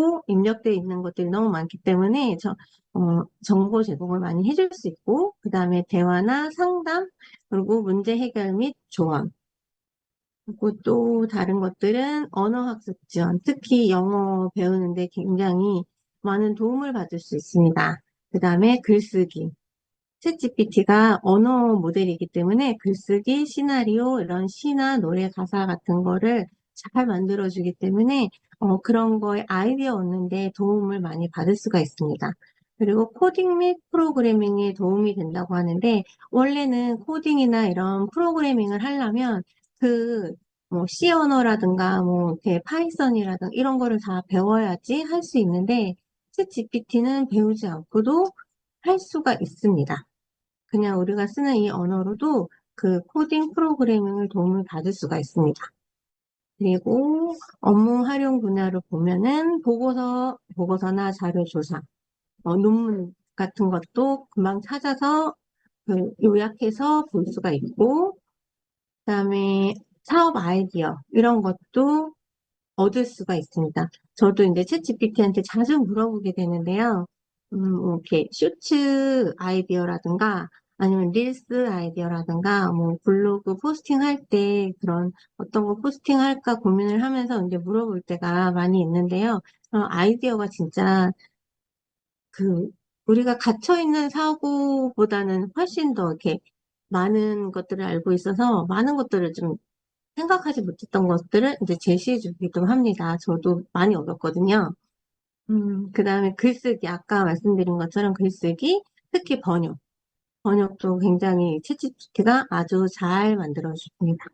있고 입력되어 있는 것들이 너무 많기 때문에 정보 제공을 많이 해줄 수 있고, 그 다음에 대화나 상담, 그리고 문제 해결 및 조언. 그리고 또 다른 것들은 언어학습 지원, 특히 영어 배우는데 굉장히 많은 도움을 받을 수 있습니다. 그 다음에 글쓰기. 챗GPT가 언어 모델이기 때문에 글쓰기, 시나리오, 이런 시나 노래 가사 같은 거를 잘 만들어주기 때문에 그런 거에 아이디어 얻는데 도움을 많이 받을 수가 있습니다. 그리고 코딩 및 프로그래밍에 도움이 된다고 하는데, 원래는 코딩이나 이런 프로그래밍을 하려면 뭐 C 언어라든가 뭐 이렇게 파이썬이라든가 이런 거를 다 배워야지 할 수 있는데, 챗 GPT는 배우지 않고도 할 수가 있습니다. 그냥 우리가 쓰는 이 언어로도 그 코딩 프로그래밍을 도움을 받을 수가 있습니다. 그리고 업무 활용 분야로 보면은 보고서나 자료 조사, 논문 같은 것도 금방 찾아서 요약해서 볼 수가 있고, 그다음에 사업 아이디어 이런 것도 얻을 수가 있습니다. 저도 이제 챗GPT한테 자주 물어보게 되는데요. 뭐 이렇게 쇼츠 아이디어라든가 아니면 릴스 아이디어라든가 뭐 블로그 포스팅할 때 그런 어떤 거 포스팅할까 고민을 하면서 이제 물어볼 때가 많이 있는데요. 아이디어가 진짜 그 우리가 갇혀 있는 사고보다는 훨씬 더 이렇게 많은 것들을 알고 있어서 많은 것들을 좀 생각하지 못했던 것들을 이제 제시해 주기도 합니다. 저도 많이 얻었거든요. 그 다음에 글쓰기, 아까 말씀드린 것처럼 글쓰기, 특히 번역도 굉장히 챗GPT가 아주 잘 만들어줍니다.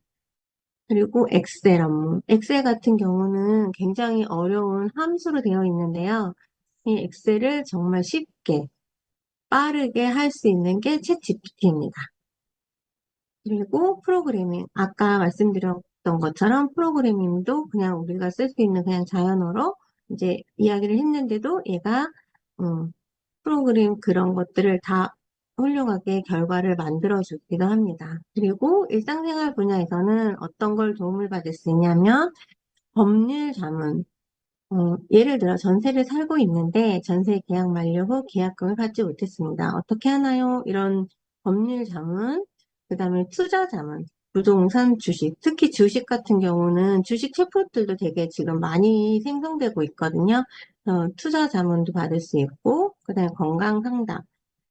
그리고 엑셀 업무. 엑셀 같은 경우는 굉장히 어려운 함수로 되어 있는데요. 이 엑셀을 정말 쉽게, 빠르게 할 수 있는 게 챗GPT입니다. 그리고 프로그래밍. 아까 말씀드렸던 것처럼 프로그래밍도 그냥 우리가 쓸 수 있는 그냥 자연어로 이제 이야기를 했는데도 얘가, 프로그램 그런 것들을 다 훌륭하게 결과를 만들어주기도 합니다. 그리고 일상생활 분야에서는 어떤 걸 도움을 받을 수 있냐면 법률 자문. 예를 들어 전세를 살고 있는데 전세 계약 만료 후 계약금을 받지 못했습니다. 어떻게 하나요? 이런 법률 자문, 그다음에 투자 자문, 부동산 주식, 특히 주식 같은 경우는 주식 챗봇들도 되게 지금 많이 생성되고 있거든요. 투자 자문도 받을 수 있고, 그다음에 건강 상담.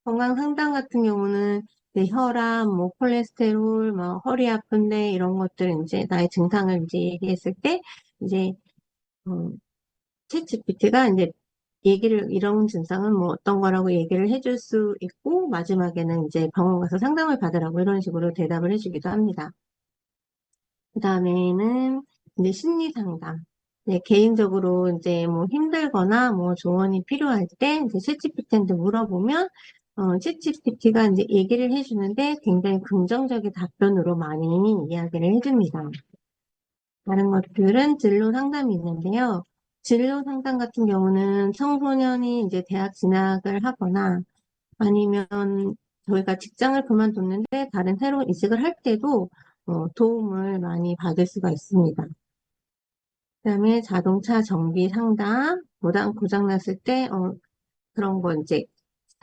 건강 상담 같은 경우는 이제 혈압, 뭐 콜레스테롤, 뭐 허리 아픈데 이런 것들 이제 나의 증상을 이제 얘기했을 때 이제 어, 챗GPT가 이제 이런 증상은 뭐 어떤 거라고 얘기를 해줄 수 있고, 마지막에는 이제 병원 가서 상담을 받으라고 이런 식으로 대답을 해주기도 합니다. 그 다음에는 이제 심리 상담. 네, 개인적으로 이제 뭐 힘들거나 뭐 조언이 필요할 때 이제 챗GPT한테 물어보면, 챗GPT가 이제 얘기를 해주는데 굉장히 긍정적인 답변으로 많이 이야기를 해줍니다. 다른 것들은 진로 상담이 있는데요. 진로 상담 같은 경우는 청소년이 이제 대학 진학을 하거나 아니면 저희가 직장을 그만뒀는데 다른 새로운 이직을 할 때도 도움을 많이 받을 수가 있습니다. 그다음에 자동차 정비 상담, 고장 났을 때 그런 거 이제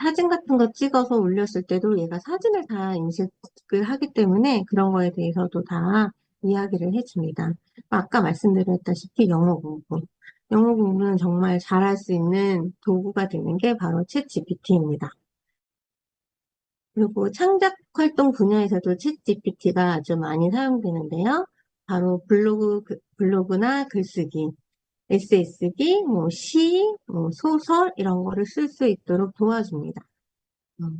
사진 같은 거 찍어서 올렸을 때도 얘가 사진을 다 인식을 하기 때문에 그런 거에 대해서도 다 이야기를 해줍니다. 아까 말씀드렸다시피 영어 공부. 영어 공부는 정말 잘할 수 있는 도구가 되는 게 바로 챗 GPT입니다. 그리고 창작 활동 분야에서도 챗 GPT가 아주 많이 사용되는데요. 바로 블로그나 글쓰기, 에세이 쓰기, 뭐 시, 뭐 소설 이런 거를 쓸 수 있도록 도와줍니다.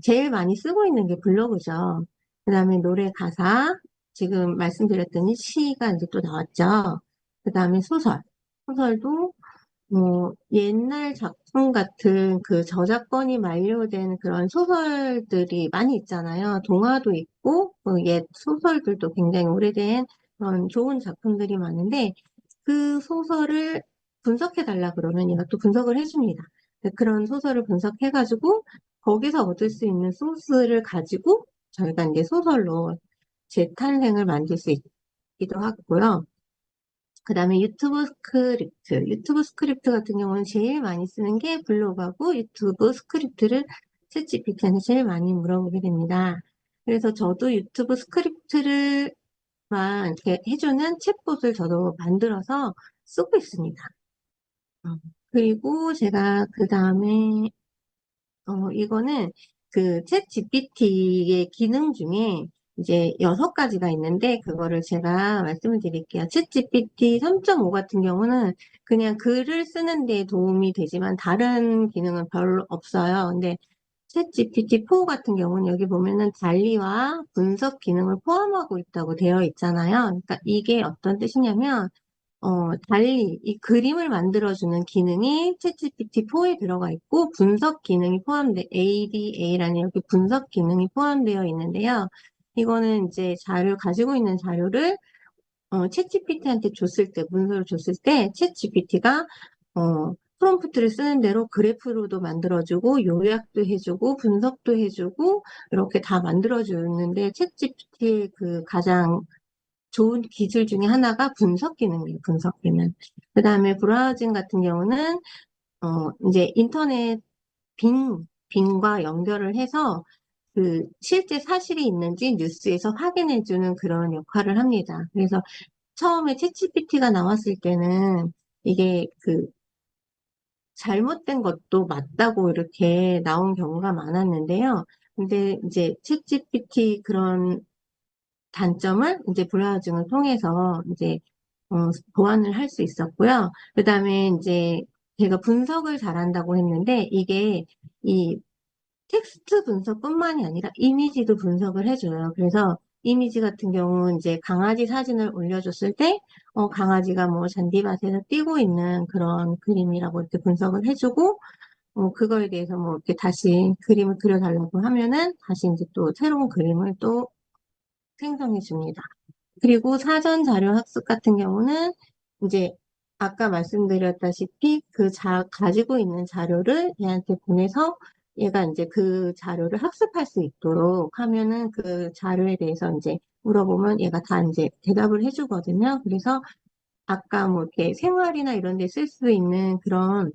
제일 많이 쓰고 있는 게 블로그죠. 그 다음에 노래 가사, 지금 말씀드렸더니 시가 이제 또 나왔죠. 그 다음에 소설도 뭐 옛날 작품 같은 그 저작권이 만료된 그런 소설들이 많이 있잖아요. 동화도 있고 옛 소설들도 굉장히 오래된 그런 좋은 작품들이 많은데 그 소설을 분석해 달라 그러면 얘가 또 분석을 해줍니다. 그런 소설을 분석해가지고 거기서 얻을 수 있는 소스를 가지고 저희가 이제 소설로 재탄생을 만들 수 있기도 하고요. 그 다음에 유튜브 스크립트. 유튜브 스크립트 같은 경우는 제일 많이 쓰는 게 블로그하고 유튜브 스크립트를 챗GPT한테 제일 많이 물어보게 됩니다. 그래서 저도 유튜브 스크립트를 만 이렇게 해주는 챗봇을 저도 만들어서 쓰고 있습니다. 그리고 제가 그 다음에 이거는 그 챗 GPT의 기능 중에 이제 6가지가 있는데 그거를 제가 말씀을 드릴게요. 챗 GPT 3.5 같은 경우는 그냥 글을 쓰는 데 도움이 되지만 다른 기능은 별로 없어요. 근데 챗 GPT-4 같은 경우는 여기 보면은 달리와 분석 기능을 포함하고 있다고 되어 있잖아요. 그러니까 이게 어떤 뜻이냐면 달리 이 그림을 만들어주는 기능이 챗GPT4에 들어가 있고 분석 기능이 포함돼 ADA라는 여기 분석 기능이 포함되어 있는데요. 이거는 이제 가지고 있는 자료를 챗GPT한테 줬을 때 문서를 줬을 때 챗GPT가 프롬프트를 쓰는 대로 그래프로도 만들어주고 요약도 해주고 분석도 해주고 이렇게 다 만들어주는데 챗GPT의 그 가장 좋은 기술 중에 하나가 분석 기능이에요. 분석 기능. 그 다음에 브라우징 같은 경우는 이제 인터넷 빙과 연결을 해서 그 실제 사실이 있는지 뉴스에서 확인해주는 그런 역할을 합니다. 그래서 처음에 챗GPT가 나왔을 때는 이게 그 잘못된 것도 맞다고 이렇게 나온 경우가 많았는데요. 근데 이제 챗GPT 그런 단점을 이제 브라우징을 통해서 이제 보완을 할 수 있었고요. 그 다음에 이제 제가 분석을 잘한다고 했는데 이게 이 텍스트 분석뿐만이 아니라 이미지도 분석을 해줘요. 그래서 이미지 같은 경우는 이제 강아지 사진을 올려줬을 때 강아지가 뭐 잔디밭에서 뛰고 있는 그런 그림이라고 이렇게 분석을 해주고 그거에 대해서 뭐 이렇게 다시 그림을 그려달라고 하면은 다시 이제 또 새로운 그림을 또 생성해 줍니다. 그리고 사전 자료 학습 같은 경우는 이제 아까 말씀드렸다시피 가지고 있는 자료를 얘한테 보내서 얘가 이제 그 자료를 학습할 수 있도록 하면은 그 자료에 대해서 이제 물어보면 얘가 다 이제 대답을 해주거든요. 그래서 아까 뭐 이렇게 생활이나 이런 데 쓸 수 있는 그런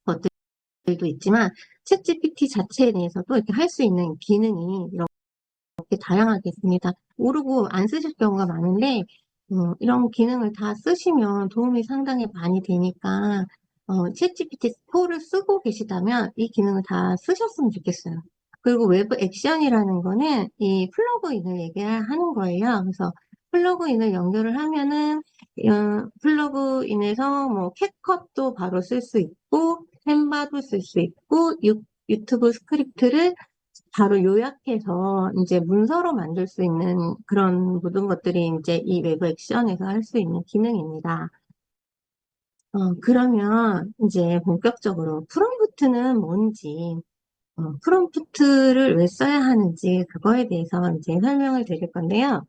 것들도 있지만 챗GPT 자체에 대해서도 이렇게 할 수 있는 기능이 이렇게 다양하게 있습니다. 모르고 안 쓰실 경우가 많은데 이런 기능을 다 쓰시면 도움이 상당히 많이 되니까 챗GPT4를 쓰고 계시다면 이 기능을 다 쓰셨으면 좋겠어요. 그리고 외부 액션이라는 거는 이 플러그인을 얘기하는 거예요. 그래서 플러그인을 연결을 하면은 플러그인에서 뭐 캡컷도 바로 쓸 수 있고 캔바도 쓸 수 있고 유튜브 스크립트를 바로 요약해서 이제 문서로 만들 수 있는 그런 모든 것들이 이제 이 외부 액션에서 할 수 있는 기능입니다. 그러면 이제 본격적으로 프롬프트는 뭔지, 프롬프트를 왜 써야 하는지 그거에 대해서 이제 설명을 드릴 건데요.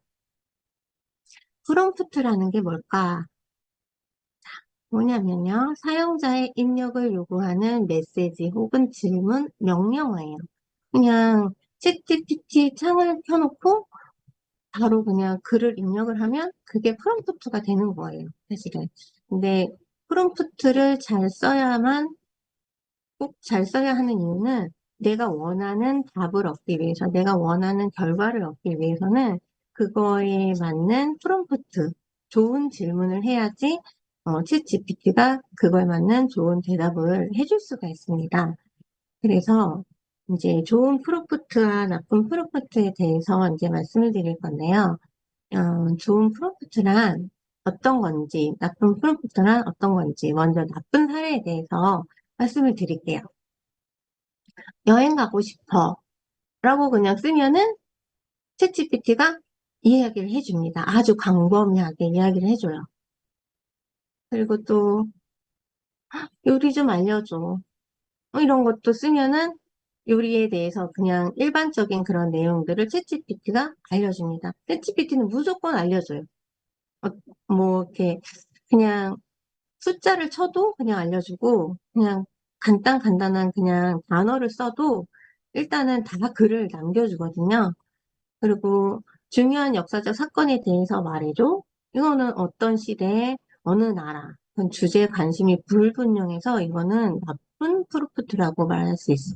프롬프트라는 게 뭘까? 뭐냐면요. 사용자의 입력을 요구하는 메시지 혹은 질문, 명령어예요. 그냥 챗GPT 창을 켜놓고 바로 그냥 글을 입력을 하면 그게 프롬프트가 되는 거예요, 사실은. 근데 프롬프트를 잘 써야만, 꼭 잘 써야 하는 이유는 내가 원하는 답을 얻기 위해서, 내가 원하는 결과를 얻기 위해서는 그거에 맞는 프롬프트, 좋은 질문을 해야지 챗 GPT가 그거에 맞는 좋은 대답을 해줄 수가 있습니다. 그래서 이제 좋은 프롬프트와 나쁜 프롬프트에 대해서 이제 말씀을 드릴 건데요. 좋은 프롬프트란 어떤 건지, 나쁜 프롬프트란 어떤 건지, 먼저 나쁜 사례에 대해서 말씀을 드릴게요. 여행 가고 싶어 라고 그냥 쓰면은 챗GPT가 이야기를 해줍니다. 아주 광범위하게 이야기를 해줘요. 그리고 또 요리 좀 알려줘. 이런 것도 쓰면은 요리에 대해서 그냥 일반적인 그런 내용들을 챗GPT가 알려줍니다. 챗GPT는 무조건 알려줘요. 뭐 이렇게 그냥 숫자를 쳐도 그냥 알려주고 그냥 간단한 그냥 단어를 써도 일단은 다 글을 남겨주거든요. 그리고 중요한 역사적 사건에 대해서 말해줘. 이거는 어떤 시대에 어느 나라, 그건 주제에 관심이 불분명해서 이거는 나쁜 프로프트라고 말할 수 있어.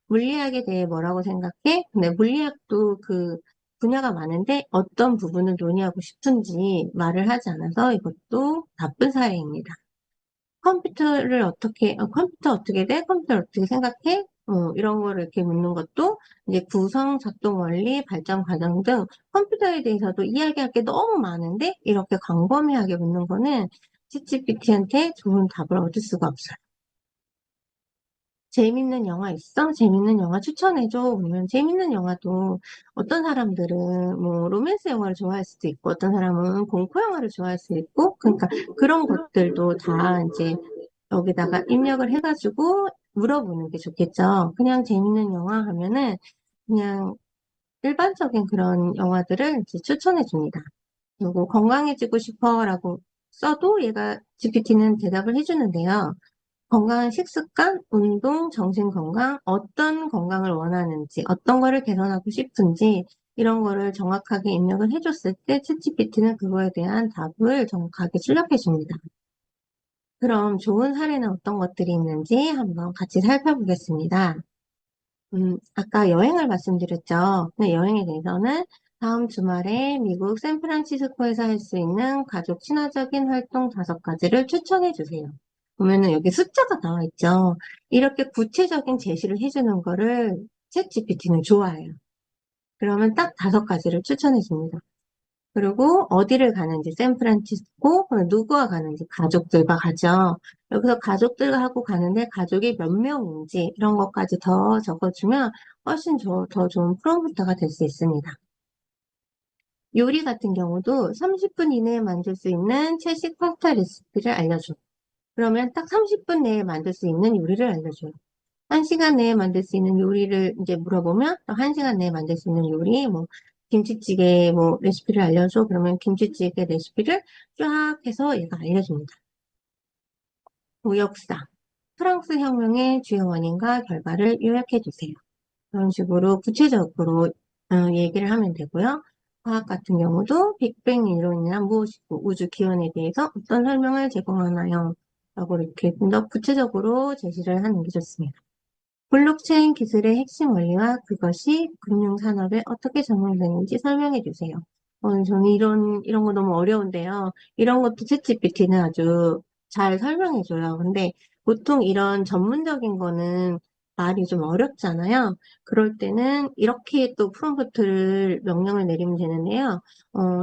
물리학에 대해 뭐라고 생각해? 근데 물리학도 그 분야가 많은데 어떤 부분을 논의하고 싶은지 말을 하지 않아서 이것도 나쁜 사례입니다. 컴퓨터 어떻게 돼? 컴퓨터 어떻게 생각해? 이런 거를 이렇게 묻는 것도 이제 구성, 작동 원리, 발전 과정 등 컴퓨터에 대해서도 이야기할 게 너무 많은데 이렇게 광범위하게 묻는 거는 챗GPT한테 좋은 답을 얻을 수가 없어요. 재밌는 영화 있어? 재밌는 영화 추천해줘. 그러면 재밌는 영화도 어떤 사람들은 뭐 로맨스 영화를 좋아할 수도 있고 어떤 사람은 공포 영화를 좋아할 수도 있고 그러니까 그런 것들도 다 이제 여기다가 입력을 해가지고 물어보는 게 좋겠죠. 그냥 재밌는 영화 하면은 그냥 일반적인 그런 영화들을 이제 추천해 줍니다. 그리고 건강해지고 싶어라고 써도 얘가 GPT는 대답을 해주는데요. 건강한 식습관, 운동, 정신건강, 어떤 건강을 원하는지, 어떤 거를 개선하고 싶은지, 이런 거를 정확하게 입력을 해줬을 때 챗GPT는 그거에 대한 답을 정확하게 출력해 줍니다. 그럼 좋은 사례는 어떤 것들이 있는지 한번 같이 살펴보겠습니다. 아까 여행을 말씀드렸죠. 네, 여행에 대해서는 다음 주말에 미국 샌프란시스코에서 할 수 있는 가족 친화적인 활동 5가지를 추천해 주세요. 보면은 여기 숫자가 나와 있죠. 이렇게 구체적인 제시를 해주는 거를 챗 GPT는 좋아해요. 그러면 딱 5가지를 추천해 줍니다. 그리고 어디를 가는지, 샌프란시스코, 그럼 누구와 가는지, 가족들과 가죠. 여기서 가족들하고 가는데 가족이 몇 명인지, 이런 것까지 더 적어주면 훨씬 더 좋은 프롬프터가 될 수 있습니다. 요리 같은 경우도 30분 이내에 만들 수 있는 채식 파스타 레시피를 알려줘. 그러면 딱 30분 내에 만들 수 있는 요리를 알려줘요. 1시간 내에 만들 수 있는 요리를 이제 물어보면 또 1시간 내에 만들 수 있는 요리, 뭐 김치찌개 뭐 레시피를 알려줘. 그러면 김치찌개 레시피를 쫙 해서 얘가 알려줍니다. 역사. 프랑스 혁명의 주요 원인과 결과를 요약해 주세요. 그런 식으로 구체적으로 얘기를 하면 되고요. 과학 같은 경우도 빅뱅 이론이란 무엇이고 우주 기원에 대해서 어떤 설명을 제공하나요? 라고 이렇게 좀 더 구체적으로 제시를 하는 게 좋습니다. 블록체인 기술의 핵심 원리와 그것이 금융산업에 어떻게 적용되는지 설명해 주세요. 저는 이런 거 너무 어려운데요. 이런 것도 챗GPT는 아주 잘 설명해 줘요. 근데 보통 이런 전문적인 거는 말이 좀 어렵잖아요. 그럴 때는 이렇게 또 프롬프트를 명령을 내리면 되는데요.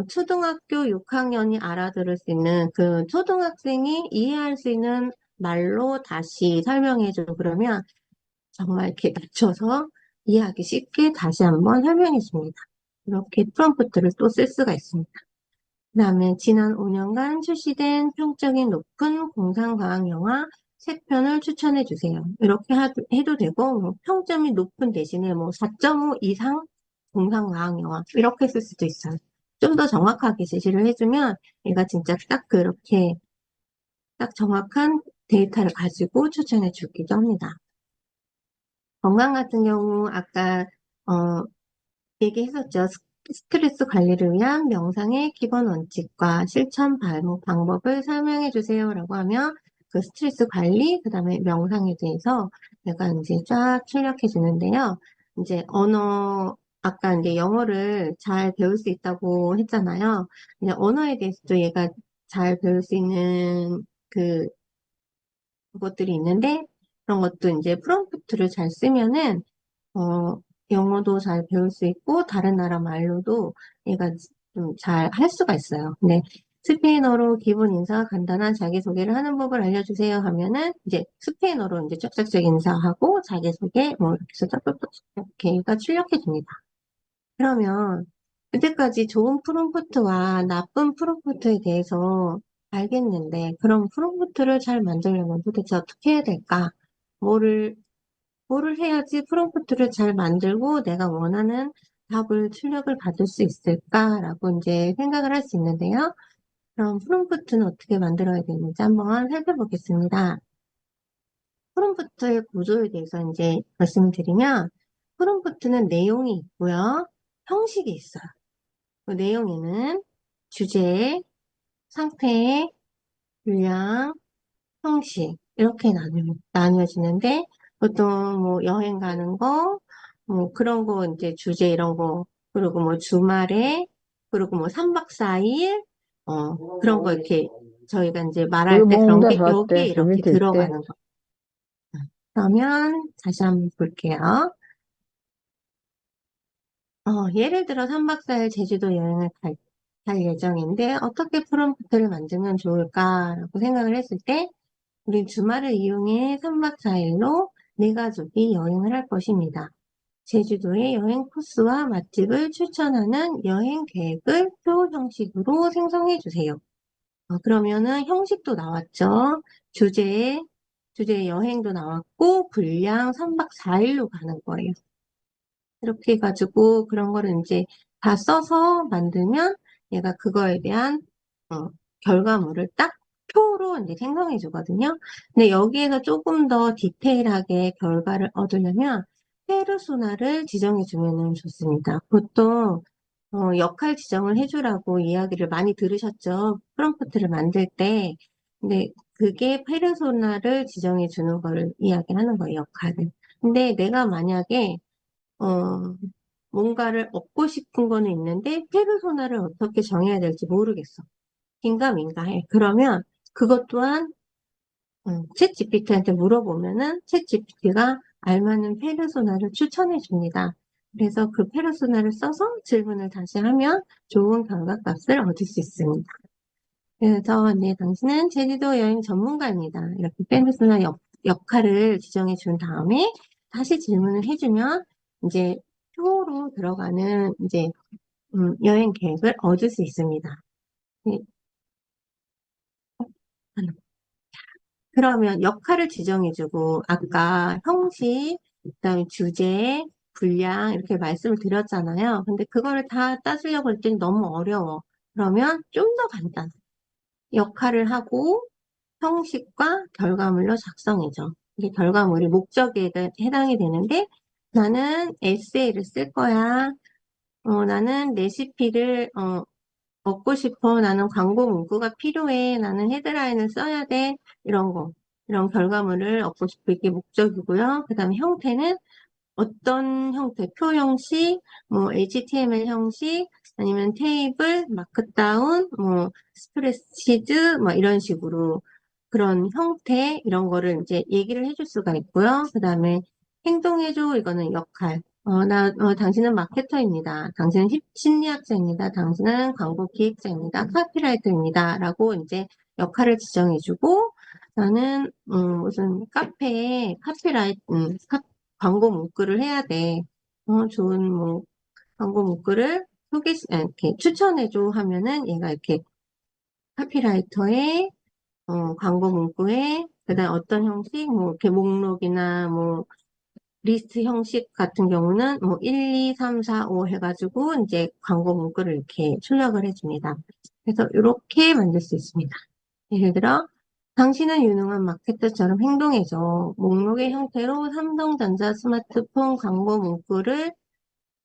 초등학교 6학년이 알아들을 수 있는 그 초등학생이 이해할 수 있는 말로 다시 설명해 줘. 그러면 정말 이렇게 낮춰서 이해하기 쉽게 다시 한번 설명해 줍니다. 이렇게 프롬프트를 또 쓸 수가 있습니다. 그 다음에 지난 5년간 출시된 평적인 높은 공상과학 영화 3편을 추천해 주세요. 이렇게 해도 되고 뭐 평점이 높은 대신에 뭐 4.5 이상 공상과학 영화 이렇게 쓸 수도 있어요. 좀 더 정확하게 제시를 해주면 얘가 진짜 딱 그렇게 딱 정확한 데이터를 가지고 추천해 주기도 합니다. 건강 같은 경우 아까 얘기했었죠. 스트레스 관리를 위한 명상의 기본 원칙과 실천 방법을 설명해 주세요라고 하면 그 스트레스 관리, 그 다음에 명상에 대해서 내가 이제 쫙 출력해 주는데요. 이제 아까 이제 영어를 잘 배울 수 있다고 했잖아요. 이제 언어에 대해서도 얘가 잘 배울 수 있는 그것들이 있는데 그런 것도 이제 프롬프트를 잘 쓰면은 영어도 잘 배울 수 있고, 다른 나라 말로도 얘가 좀 잘 할 수가 있어요. 근데 스페인어로 기본 인사, 간단한 자기소개를 하는 법을 알려주세요 하면은, 이제 스페인어로 이제 쫙쫙쫙 인사하고, 자기소개, 뭐, 이렇게 해서 쫙쫙쫙 이렇게 얘가 출력해 줍니다. 그러면, 그때까지 좋은 프롬프트와 나쁜 프롬프트에 대해서 알겠는데, 그럼 프롬프트를 잘 만들려면 도대체 어떻게 해야 될까? 뭐를 해야지 프롬프트를 잘 만들고 내가 원하는 답을 출력을 받을 수 있을까라고 이제 생각을 할 수 있는데요. 그럼 프롬프트는 어떻게 만들어야 되는지 한번 살펴보겠습니다. 프롬프트의 구조에 대해서 이제 말씀드리면 프롬프트는 내용이 있고요. 형식이 있어요. 그 내용에는 주제, 상태, 분량, 형식 이렇게 나뉘어지는데 보통 뭐 여행 가는 거, 뭐 그런 거 이제 주제 이런 거 그리고 뭐 주말에 그리고 뭐 3박 4일 그런 거 이렇게 저희가 이제 이거 말할 때 그런 뭔가 게 여기에 봤대. 저 이렇게 밑에 있대. 들어가는 거. 그러면 다시 한번 볼게요. 예를 들어 3박 4일 제주도 여행을 갈 예정인데 어떻게 프롬프트를 만들면 좋을까라고 생각을 했을 때 우리 주말을 이용해 3박 4일로 네 가족이 여행을 할 것입니다. 제주도의 여행 코스와 맛집을 추천하는 여행 계획을 표 형식으로 생성해 주세요. 그러면은 형식도 나왔죠. 주제, 주제 여행도 나왔고, 분량 3박 4일로 가는 거예요. 이렇게 해가지고 그런 거를 이제 다 써서 만들면 얘가 그거에 대한 어, 결과물을 딱 표로 이제 생성해 주거든요. 근데 여기에서 조금 더 디테일하게 결과를 얻으려면 페르소나를 지정해 주면 좋습니다. 보통 역할 지정을 해주라고 이야기를 많이 들으셨죠. 프롬프트를 만들 때. 근데 그게 페르소나를 지정해 주는 걸 이야기하는 거예요, 역할을. 근데 내가 만약에 어, 뭔가를 얻고 싶은 거는 있는데 페르소나를 어떻게 정해야 될지 모르겠어. 긴가민가해. 그러면 그것 또한 챗 GPT한테 물어보면은 챗 GPT가 알맞는 페르소나를 추천해 줍니다. 그래서 그 페르소나를 써서 질문을 다시 하면 좋은 결과값을 얻을 수 있습니다. 그래서 네, 당신은 제주도 여행 전문가입니다. 이렇게 페르소나 역할을 지정해 준 다음에 다시 질문을 해주면 이제 표로 들어가는 이제 여행 계획을 얻을 수 있습니다. 네, 그러면 역할을 지정해주고 아까 형식, 그다음에 주제, 분량 이렇게 말씀을 드렸잖아요. 근데 그거를 다 따지려고 할 때는 너무 어려워. 그러면 좀 더 간단. 역할을 하고 형식과 결과물로 작성해줘. 이게 결과물이 목적에 해당이 되는데 나는 에세이를 쓸 거야. 나는 레시피를 얻고 싶어. 나는 광고 문구가 필요해. 나는 헤드라인을 써야 돼. 이런 거. 이런 결과물을 얻고 싶을 게 목적이고요. 그 다음에 형태는 어떤 형태, 표 형식, 뭐 HTML 형식, 아니면 테이블, 마크다운, 뭐 스프레드시트, 뭐 이런 식으로 그런 형태 이런 거를 이제 얘기를 해줄 수가 있고요. 그 다음에 행동해줘 이거는 역할. 당신은 마케터입니다. 당신은 심리학자입니다. 당신은 광고 기획자입니다. 카피라이터입니다. 라고 이제 역할을 지정해주고 나는 무슨 카페에 광고 문구를 해야 돼. 좋은 뭐 광고 문구를 이렇게 추천해줘 하면은 얘가 이렇게 카피라이터의 광고 문구에 그다음 어떤 형식 뭐 이렇게 목록이나 뭐 리스트 형식 같은 경우는 뭐 1, 2, 3, 4, 5 해가지고 이제 광고 문구를 이렇게 출력을 해줍니다. 그래서 이렇게 만들 수 있습니다. 예를 들어 당신은 유능한 마케터처럼 행동해줘. 목록의 형태로 삼성전자 스마트폰 광고 문구를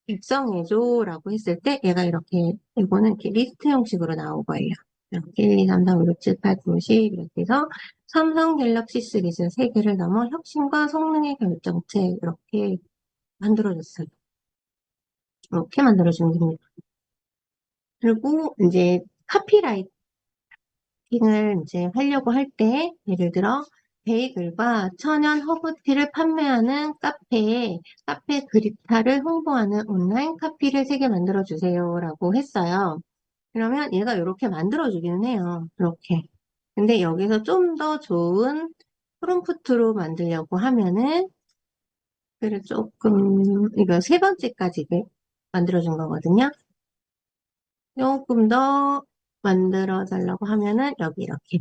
입성해줘라고 했을 때 얘가 이렇게 이거는 이렇게 리스트 형식으로 나온 거예요. 이렇게 1, 2, 3, 4, 5, 6, 7, 8, 9, 10 이렇게 해서 삼성 갤럭시 시리즈 세계를 넘어 혁신과 성능의 결정체 이렇게 만들어줬어요. 이렇게 만들어주면 됩니다. 그리고 이제 카피라이팅을 이제 하려고 할 때 예를 들어 베이글과 천연 허브티를 판매하는 카페에 카페 그리타를 홍보하는 온라인 카피를 3개 만들어 주세요라고 했어요. 그러면 얘가 이렇게 만들어주기는 해요. 이렇게. 근데 여기서 좀 더 좋은 프롬프트로 만들려고 하면은, 그를 조금, 이거 3번째까지 만들어준 거거든요. 조금 더 만들어 달라고 하면은, 여기 이렇게.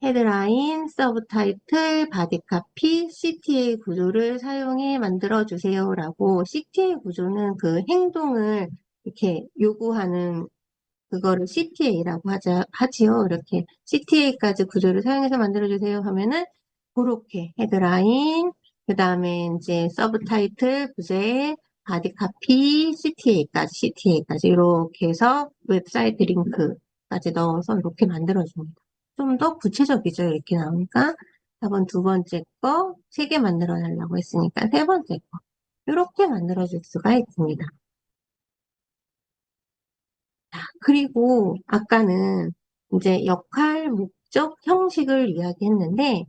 헤드라인, 서브타이틀, 바디카피, CTA 구조를 사용해 만들어 주세요라고, CTA 구조는 그 행동을 이렇게 요구하는 그거를 CTA라고 하지요. 이렇게 CTA까지 구조를 사용해서 만들어주세요 하면은, 그렇게 헤드라인, 그 다음에 이제 서브타이틀, 부제, 바디 카피, CTA까지 이렇게 해서 웹사이트 링크까지 넣어서 이렇게 만들어줍니다. 좀 더 구체적이죠. 이렇게 나오니까. 4번 두 번째 거, 3개 만들어 달라고 했으니까 세 번째 거. 이렇게 만들어 줄 수가 있습니다. 그리고 아까는 이제 역할, 목적, 형식을 이야기했는데,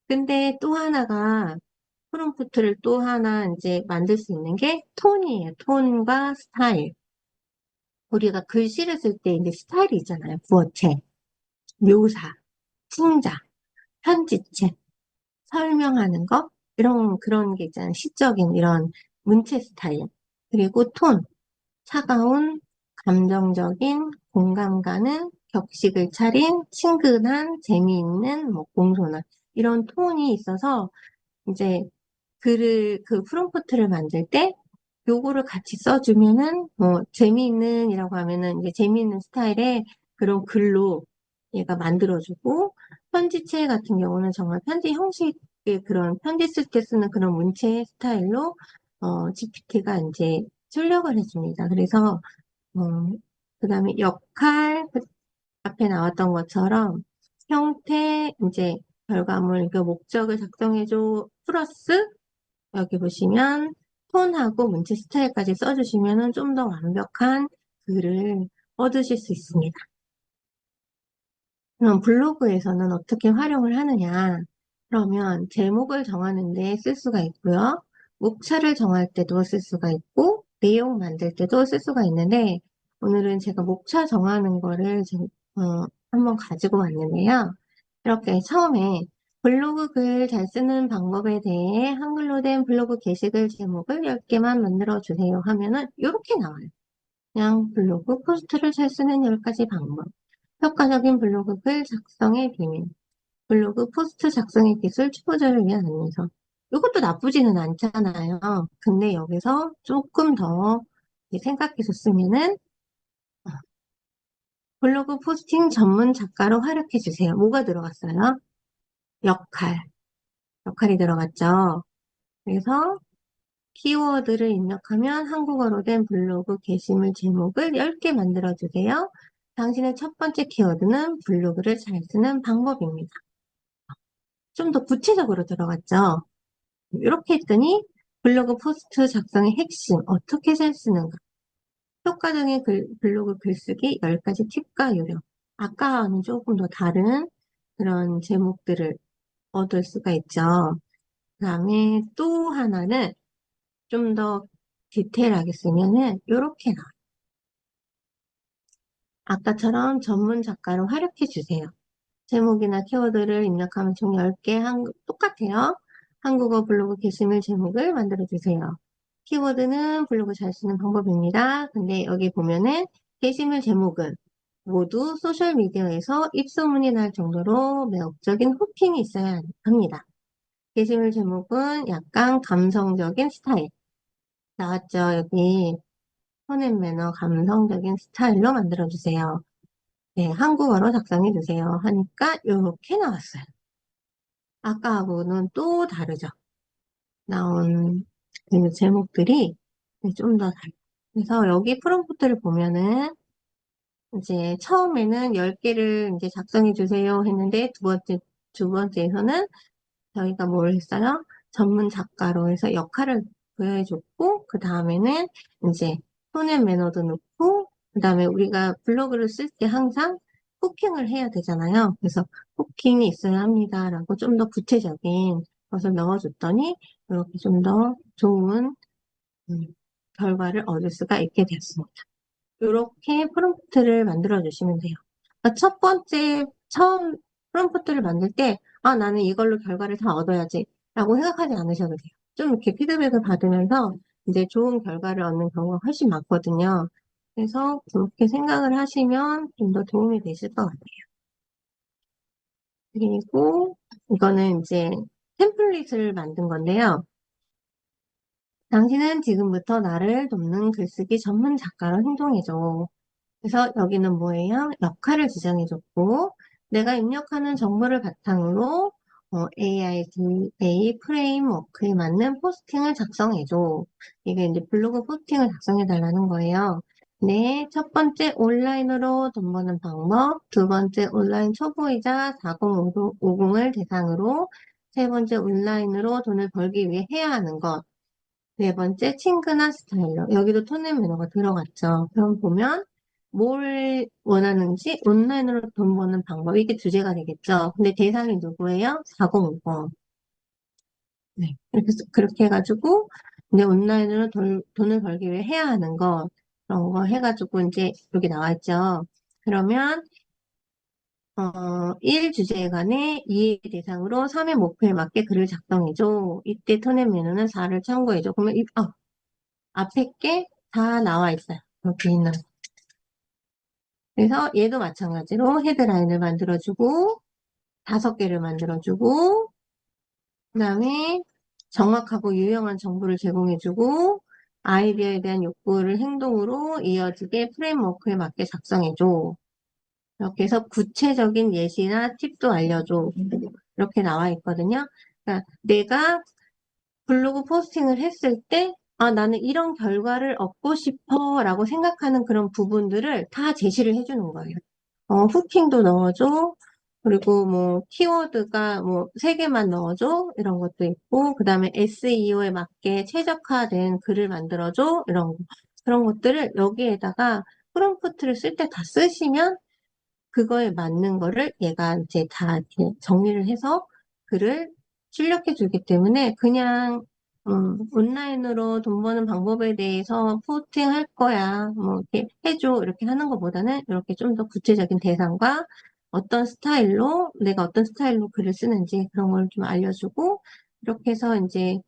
근데 또 하나가 프롬프트를 또 하나 이제 만들 수 있는 게 톤이에요. 톤과 스타일. 우리가 글씨를 쓸 때 이제 스타일이 있잖아요. 구어체, 묘사, 풍자, 편지체, 설명하는 거, 이런 그런 게 있잖아요. 시적인 이런 문체 스타일. 그리고 톤, 차가운, 감정적인, 공감 가는, 격식을 차린, 친근한, 재미있는, 뭐 공손한 이런 톤이 있어서 이제 그 프롬프트를 만들 때 요거를 같이 써주면은 뭐 재미있는이라고 하면은 이제 재미있는 스타일의 그런 글로 얘가 만들어주고 편지체 같은 경우는 정말 편지 형식의 그런 편지 쓸 때 쓰는 그런 문체 스타일로 GPT가 이제 출력을 해줍니다. 그래서 그다음에 역할 앞에 나왔던 것처럼 형태 이제 결과물 그 목적을 작성해줘 플러스 여기 보시면 톤하고 문체 스타일까지 써주시면 좀 더 완벽한 글을 얻으실 수 있습니다. 그럼 블로그에서는 어떻게 활용을 하느냐? 그러면 제목을 정하는 데 쓸 수가 있고요. 목차를 정할 때도 쓸 수가 있고, 내용 만들 때도 쓸 수가 있는데, 오늘은 제가 목차 정하는 거를 한번 가지고 왔는데요. 이렇게 처음에 블로그 글 잘 쓰는 방법에 대해 한글로 된 블로그 게시글 제목을 10개만 만들어 주세요 하면은 이렇게 나와요. 그냥 블로그 포스트를 잘 쓰는 10가지 방법. 효과적인 블로그 글 작성의 비밀. 블로그 포스트 작성의 기술 초보자를 위한 안내서. 이것도 나쁘지는 않잖아요. 근데 여기서 조금 더 생각해서 쓰면은 블로그 포스팅 전문 작가로 활약해 주세요. 뭐가 들어갔어요? 역할. 역할이 들어갔죠. 그래서 키워드를 입력하면 한국어로 된 블로그 게시물 제목을 10개 만들어 주세요. 당신의 첫 번째 키워드는 블로그를 잘 쓰는 방법입니다. 좀 더 구체적으로 들어갔죠. 이렇게 했더니 블로그 포스트 작성의 핵심, 어떻게 잘 쓰는가, 효과적인 블로그 글쓰기 10가지 팁과 요령. 아까와는 조금 더 다른 그런 제목들을 얻을 수가 있죠. 그 다음에 또 하나는 좀 더 디테일하게 쓰면은 이렇게 나와요. 아까처럼 전문 작가로 활약해 주세요. 제목이나 키워드를 입력하면 총 10개 똑같아요. 한국어 블로그 게시물 제목을 만들어 주세요. 키워드는 블로그 잘 쓰는 방법입니다. 근데 여기 보면은 게시물 제목은 모두 소셜미디어에서 입소문이 날 정도로 매혹적인 후킹이 있어야 합니다. 게시물 제목은 약간 감성적인 스타일. 나왔죠, 여기. 톤앤 매너 감성적인 스타일로 만들어주세요. 네, 한국어로 작성해주세요. 하니까 이렇게 나왔어요. 아까하고는 또 다르죠. 나온 그 제목들이 좀 더 달라요. 그래서 여기 프롬프트를 보면은 이제 처음에는 10개를 이제 작성해주세요 했는데 두 번째에서는 저희가 뭘 했어요? 전문 작가로 해서 역할을 부여해줬고, 그 다음에는 이제 톤앤 매너도 넣고, 그 다음에 우리가 블로그를 쓸 때 항상 후킹을 해야 되잖아요. 그래서 후킹이 있어야 합니다라고 좀 더 구체적인 것을 넣어줬더니, 이렇게 좀 더 좋은 음, 결과를 얻을 수가 있게 되었습니다. 이렇게 프롬프트를 만들어 주시면 돼요. 그러니까 첫 번째, 처음 프롬프트를 만들 때, 아, 나는 이걸로 결과를 다 얻어야지. 라고 생각하지 않으셔도 돼요. 좀 이렇게 피드백을 받으면서 이제 좋은 결과를 얻는 경우가 훨씬 많거든요. 그래서 그렇게 생각을 하시면 좀 더 도움이 되실 것 같아요. 그리고 이거는 이제 템플릿을 만든 건데요. 당신은 지금부터 나를 돕는 글쓰기 전문 작가로 행동해줘. 그래서 여기는 뭐예요? 역할을 지정해줬고, 내가 입력하는 정보를 바탕으로 AIDA 프레임워크에 맞는 포스팅을 작성해줘. 이게 이제 블로그 포스팅을 작성해달라는 거예요. 네, 첫 번째 온라인으로 돈 버는 방법, 두 번째 온라인 초보이자 4050을 대상으로, 세 번째 온라인으로 돈을 벌기 위해 해야 하는 것, 네 번째 친근한 스타일러. 여기도 톤앤 매너가 들어갔죠. 그럼 보면 뭘 원하는지 온라인으로 돈 버는 방법, 이게 주제가 되겠죠. 근데 대상이 누구예요? 4050. 네. 그렇게 해가지고, 이제 온라인으로 돈을 벌기 위해 해야 하는 거, 그런 거 해가지고, 이제 여기 나와 있죠. 그러면, 1 주제에 관해 2의 대상으로 3의 목표에 맞게 글을 작성해줘. 이때 톤앤 매너는 4를 참고해줘. 그러면, 앞에 게 다 나와 있어요. 여기 있는. 그래서 얘도 마찬가지로 헤드라인을 만들어주고, 5개를 만들어주고, 그 다음에 정확하고 유용한 정보를 제공해주고 아이디어에 대한 욕구를 행동으로 이어지게 프레임워크에 맞게 작성해줘. 이렇게 해서 구체적인 예시나 팁도 알려줘. 이렇게 나와 있거든요. 그러니까 내가 블로그 포스팅을 했을 때 나는 이런 결과를 얻고 싶어 라고 생각하는 그런 부분들을 다 제시를 해주는 거예요. 후킹도 넣어줘. 그리고 뭐 키워드가 뭐 3개만 넣어줘. 이런 것도 있고 그 다음에 SEO에 맞게 최적화된 글을 만들어줘. 이런 거. 그런 것들을 여기에다가 프롬프트를 쓸 때 다 쓰시면 그거에 맞는 거를 얘가 이제 다 이렇게 정리를 해서 글을 출력해 주기 때문에 그냥 온라인으로 돈 버는 방법에 대해서 포스팅 할 거야. 뭐 이렇게 해줘. 이렇게 하는 것보다는 이렇게 좀 더 구체적인 대상과 어떤 스타일로 내가 어떤 스타일로 글을 쓰는지 그런 걸 좀 알려주고 이렇게 해서 이제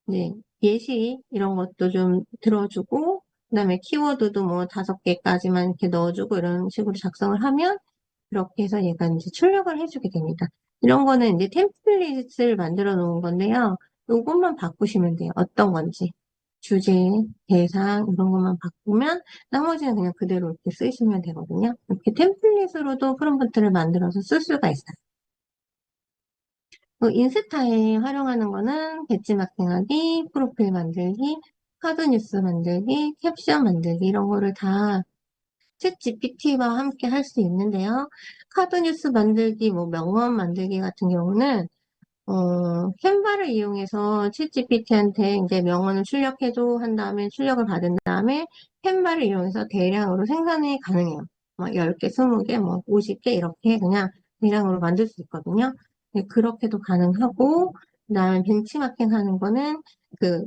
네, 예시 이런 것도 좀 들어주고 그다음에 키워드도 뭐 5개까지만 이렇게 넣어주고 이런 식으로 작성을 하면 그렇게 해서 얘가 이제 출력을 해주게 됩니다. 이런 거는 이제 템플릿을 만들어 놓은 건데요. 요것만 바꾸시면 돼요. 어떤 건지. 주제, 대상 이런 것만 바꾸면 나머지는 그냥 그대로 이렇게 쓰시면 되거든요. 이렇게 템플릿으로도 프롬프트를 만들어서 쓸 수가 있어요. 인스타에 활용하는 거는 배지 마킹하기, 프로필 만들기, 카드 뉴스 만들기, 캡션 만들기 이런 거를 다 챗 GPT와 함께 할 수 있는데요. 카드 뉴스 만들기, 뭐 명언 만들기 같은 경우는 캔바를 이용해서 챗 GPT한테 이제 명언을 출력해줘 한 다음에 출력을 받은 다음에 캔바를 이용해서 대량으로 생산이 가능해요. 막 10개, 20개, 뭐 50개 이렇게 그냥 대량으로 만들 수 있거든요. 네, 그렇게도 가능하고 그다음에 벤치마킹 하는 거는 그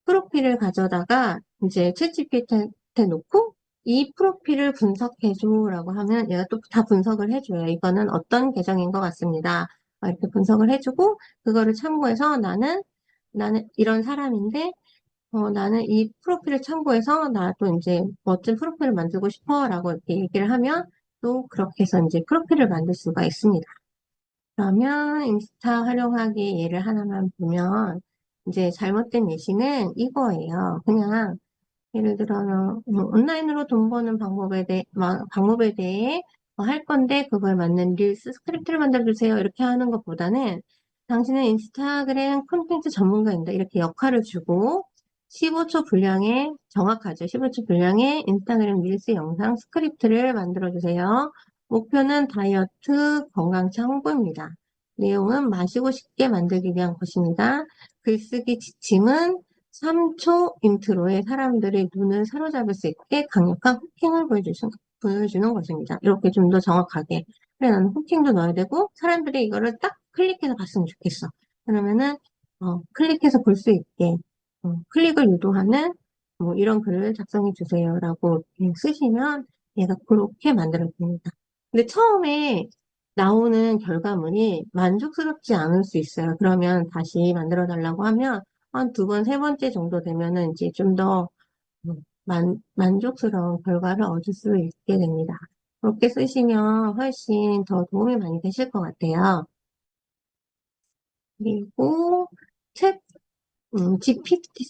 프로필을 가져다가 이제 챗GPT한테 놓고 이 프로필을 분석해줘라고 하면 얘가 또 다 분석을 해줘요. 이거는 어떤 계정인 것 같습니다. 이렇게 분석을 해주고 그거를 참고해서 나는 이런 사람인데 나는 이 프로필을 참고해서 나도 이제 멋진 프로필을 만들고 싶어라고 이렇게 얘기를 하면 또 그렇게 해서 이제 프로필을 만들 수가 있습니다. 그러면 인스타 활용하기 예를 하나만 보면 이제 잘못된 예시는 이거예요. 그냥 예를 들어 온라인으로 돈 버는 방법에 대해 할 건데 그거에 맞는 릴스 스크립트를 만들어 주세요. 이렇게 하는 것보다는 당신은 인스타그램 콘텐츠 전문가입니다. 이렇게 역할을 주고 15초 분량의 정확하죠. 15초 분량의 인스타그램 릴스 영상 스크립트를 만들어 주세요. 목표는 다이어트, 건강차 홍보입니다. 내용은 마시고 싶게 만들기 위한 것입니다. 글쓰기 지침은 3초 인트로에 사람들의 눈을 사로잡을 수 있게 강력한 후킹을 보여주는 것입니다. 이렇게 좀 더 정확하게. 그래, 나는 후킹도 넣어야 되고, 사람들이 이거를 딱 클릭해서 봤으면 좋겠어. 그러면은, 클릭해서 볼 수 있게, 클릭을 유도하는, 뭐, 이런 글을 작성해 주세요라고 쓰시면 얘가 그렇게 만들어집니다. 근데 처음에 나오는 결과물이 만족스럽지 않을 수 있어요. 그러면 다시 만들어 달라고 하면, 한 2번, 3번째 정도 되면은 이제 좀 더 만족스러운 결과를 얻을 수 있게 됩니다. 그렇게 쓰시면 훨씬 더 도움이 많이 되실 것 같아요. 그리고 챗, GPT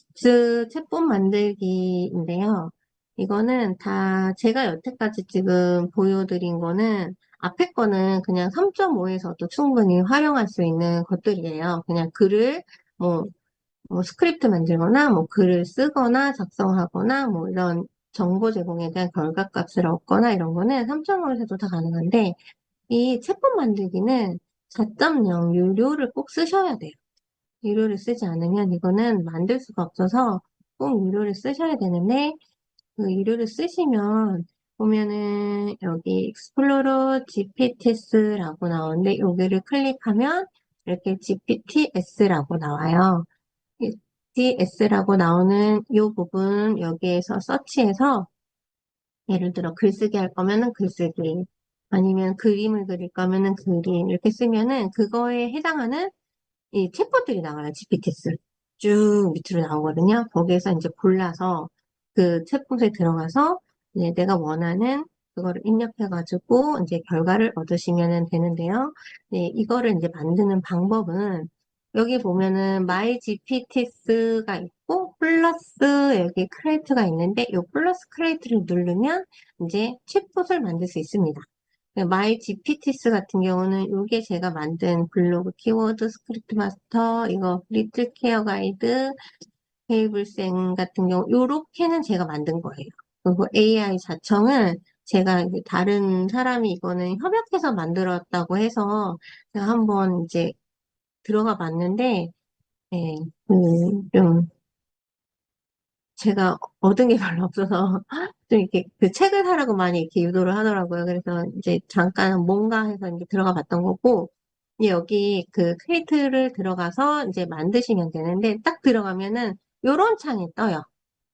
챗봇 만들기인데요. 이거는 다 제가 여태까지 지금 보여드린 거는 앞에 거는 그냥 3.5에서도 충분히 활용할 수 있는 것들이에요. 그냥 글을 뭐 스크립트 만들거나, 뭐, 글을 쓰거나, 작성하거나, 뭐, 이런 정보 제공에 대한 결과값을 얻거나 이런 거는 3.5에서 도 다 가능한데, 이 챗봇 만들기는 4.0 유료를 꼭 쓰셔야 돼요. 유료를 쓰지 않으면 이거는 만들 수가 없어서 꼭 유료를 쓰셔야 되는데, 그 유료를 쓰시면 보면은 여기 익스플로러 GPTS라고 나오는데 여기를 클릭하면 이렇게 GPTS라고 나와요. GPTS라고 나오는 이 부분 여기에서 서치해서 예를 들어 글쓰기 할 거면은 글쓰기 아니면 그림을 그릴 거면은 그림 이렇게 쓰면은 그거에 해당하는 이 챗봇들이 나와요. GPTs. 쭉 밑으로 나오거든요. 거기에서 이제 골라서 그 챗봇에 들어가서 이제 내가 원하는 그거를 입력해가지고 이제 결과를 얻으시면 되는데요. 네, 이거를 이제 만드는 방법은 여기 보면은 My GPTs가 있고 플러스 여기 크레이트가 있는데 이 플러스 크레이트를 누르면 이제 챗봇을 만들 수 있습니다. 마이 GPTs 같은 경우는 이게 제가 만든 블로그 키워드 스크립트 마스터, 이거 리틀 케어 가이드, 테이블생 같은 경우, 요렇게는 제가 만든 거예요. 그리고 AI 자청은 제가 이제 다른 사람이 이거는 협약해서 만들었다고 해서 제가 한번 이제 들어가 봤는데, 예, 좀 제가 얻은 게 별로 없어서 좀 이렇게 그 책을 사라고 많이 이렇게 유도를 하더라고요. 그래서 이제 잠깐 뭔가 해서 이제 들어가 봤던 거고, 이제 여기 그 크리에이트를 들어가서 이제 만드시면 되는데 딱 들어가면은 요런 창이 떠요.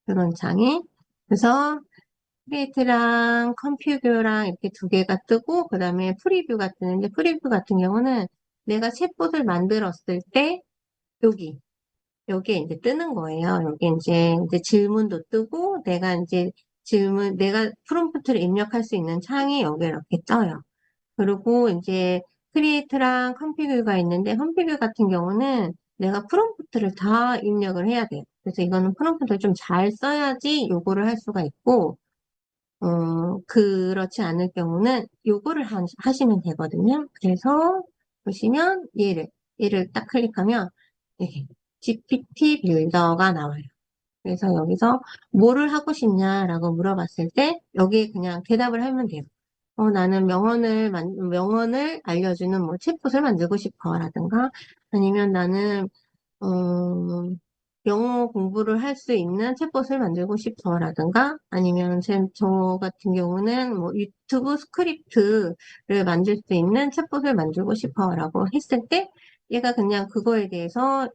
요런 창이. 그래서 크리에이트랑 컴퓨터랑 이렇게 두 개가 뜨고 그다음에 프리뷰가 뜨는데 프리뷰 같은 경우는 내가 챗봇을 만들었을 때 여기 여기에 이제 뜨는 거예요. 여기 이제 질문도 뜨고, 내가 프롬프트를 입력할 수 있는 창이 여기 이렇게 떠요. 그리고 이제 크리에이트랑 컨피그가 있는데, 컨피그 같은 경우는 내가 프롬프트를 다 입력을 해야 돼요. 그래서 이거는 프롬프트를 좀 잘 써야지 요거를 할 수가 있고, 그렇지 않을 경우는 요거를 하시면 되거든요. 그래서 보시면 얘를 딱 클릭하면 이렇게 GPT 빌더가 나와요. 그래서 여기서 뭐를 하고 싶냐라고 물어봤을 때 여기에 그냥 대답을 하면 돼요. 나는 명언을 알려주는 뭐 챗봇을 만들고 싶어 라든가 아니면 나는 어, 영어 공부를 할 수 있는 챗봇을 만들고 싶어라든가 아니면 저 같은 경우는 뭐 유튜브 스크립트를 만들 수 있는 챗봇을 만들고 싶어라고 했을 때 얘가 그냥 그거에 대해서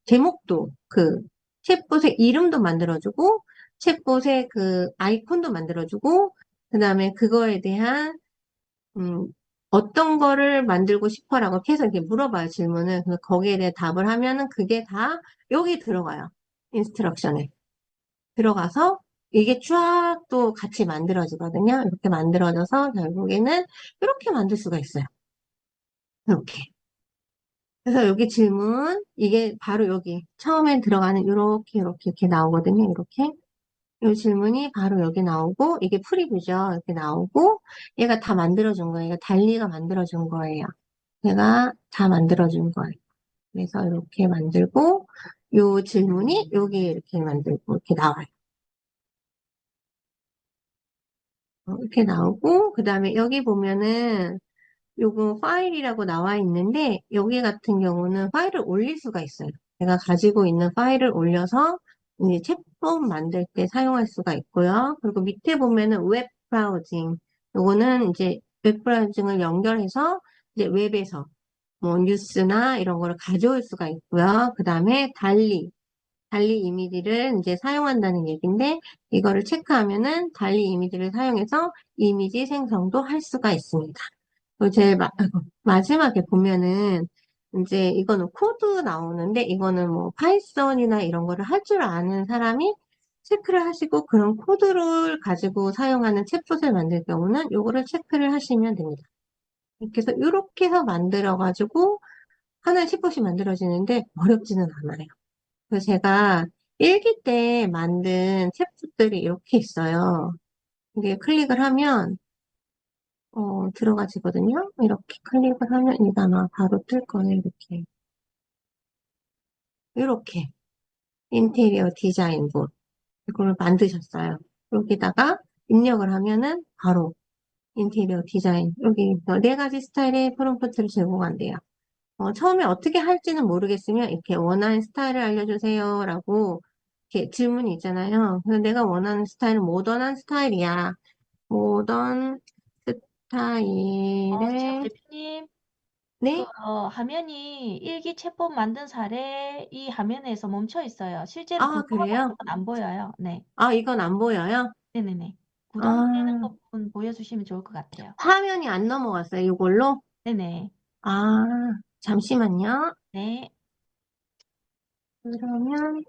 제목도 그 챗봇의 이름도 만들어주고 챗봇의 그 아이콘도 만들어주고 그다음에 그거에 대한 음, 어떤 거를 만들고 싶어라고 계속 이렇게 물어봐요, 질문을. 그래서 거기에 대해 답을 하면은 그게 다 여기 들어가요. 인스트럭션에. 들어가서 이게 쫙 또 같이 만들어지거든요. 이렇게 만들어져서 결국에는 이렇게 만들 수가 있어요. 이렇게. 그래서 여기 질문, 이게 바로 여기 처음에 들어가는 이렇게 나오거든요. 이렇게. 이 질문이 바로 여기 나오고, 이게 프리뷰죠. 이렇게 나오고, 얘가 다 만들어준 거예요. 달리가 만들어준 거예요. 제가 다 만들어준 거예요. 그래서 이렇게 만들고, 요 질문이 여기 이렇게 만들고, 이렇게 나와요. 이렇게 나오고, 그 다음에 여기 보면은, 요거 파일이라고 나와 있는데, 여기 같은 경우는 파일을 올릴 수가 있어요. 제가 가지고 있는 파일을 올려서, 이제 챗폼 만들 때 사용할 수가 있고요. 그리고 밑에 보면은 웹 브라우징. 요거는 이제 웹 브라우징을 연결해서, 이제 웹에서, 뭐 뉴스나 이런 거를 가져올 수가 있고요. 그 다음에 달리 이미지를 이제 사용한다는 얘기인데 이거를 체크하면은 달리 이미지를 사용해서 이미지 생성도 할 수가 있습니다. 그리고 제일 마지막에 보면은 이제 이거는 코드 나오는데 이거는 뭐 파이썬이나 이런 거를 할 줄 아는 사람이 체크를 하시고 그런 코드를 가지고 사용하는 챗봇을 만들 경우는 요거를 체크를 하시면 됩니다. 이렇게 해서 이렇게 해서 만들어가지고 하나의 챗봇이 만들어지는데 어렵지는 않아요. 그래서 제가 일기 때 만든 챕들이 이렇게 있어요. 이게 클릭을 하면 들어가지거든요. 이렇게 클릭을 하면 이게 아마 바로 뜰 거예요. 이렇게 인테리어 디자인본 이걸 만드셨어요. 여기다가 입력을 하면은 바로 인테리어 디자인, 여기 네 가지 스타일의 프롬프트를 제공한대요. 처음에 어떻게 할지는 모르겠으면 이렇게 원하는 스타일을 알려주세요 라고 이렇게 질문이 있잖아요. 그래서 내가 원하는 스타일은 모던한 스타일이야. 모던 지금 스타일의, 대표님, 네? 화면이 일기 챗봇 만든 사례 이 화면에서 멈춰 있어요. 실제로 아, 구성하는 그래요? 부분 안 보여요. 네. 아, 이건 안 보여요? 네네네. 구동되는 아, 부분 보여주시면 좋을 것 같아요. 화면이 안 넘어갔어요, 이걸로? 네네. 아, 잠시만요. 네. 그러면,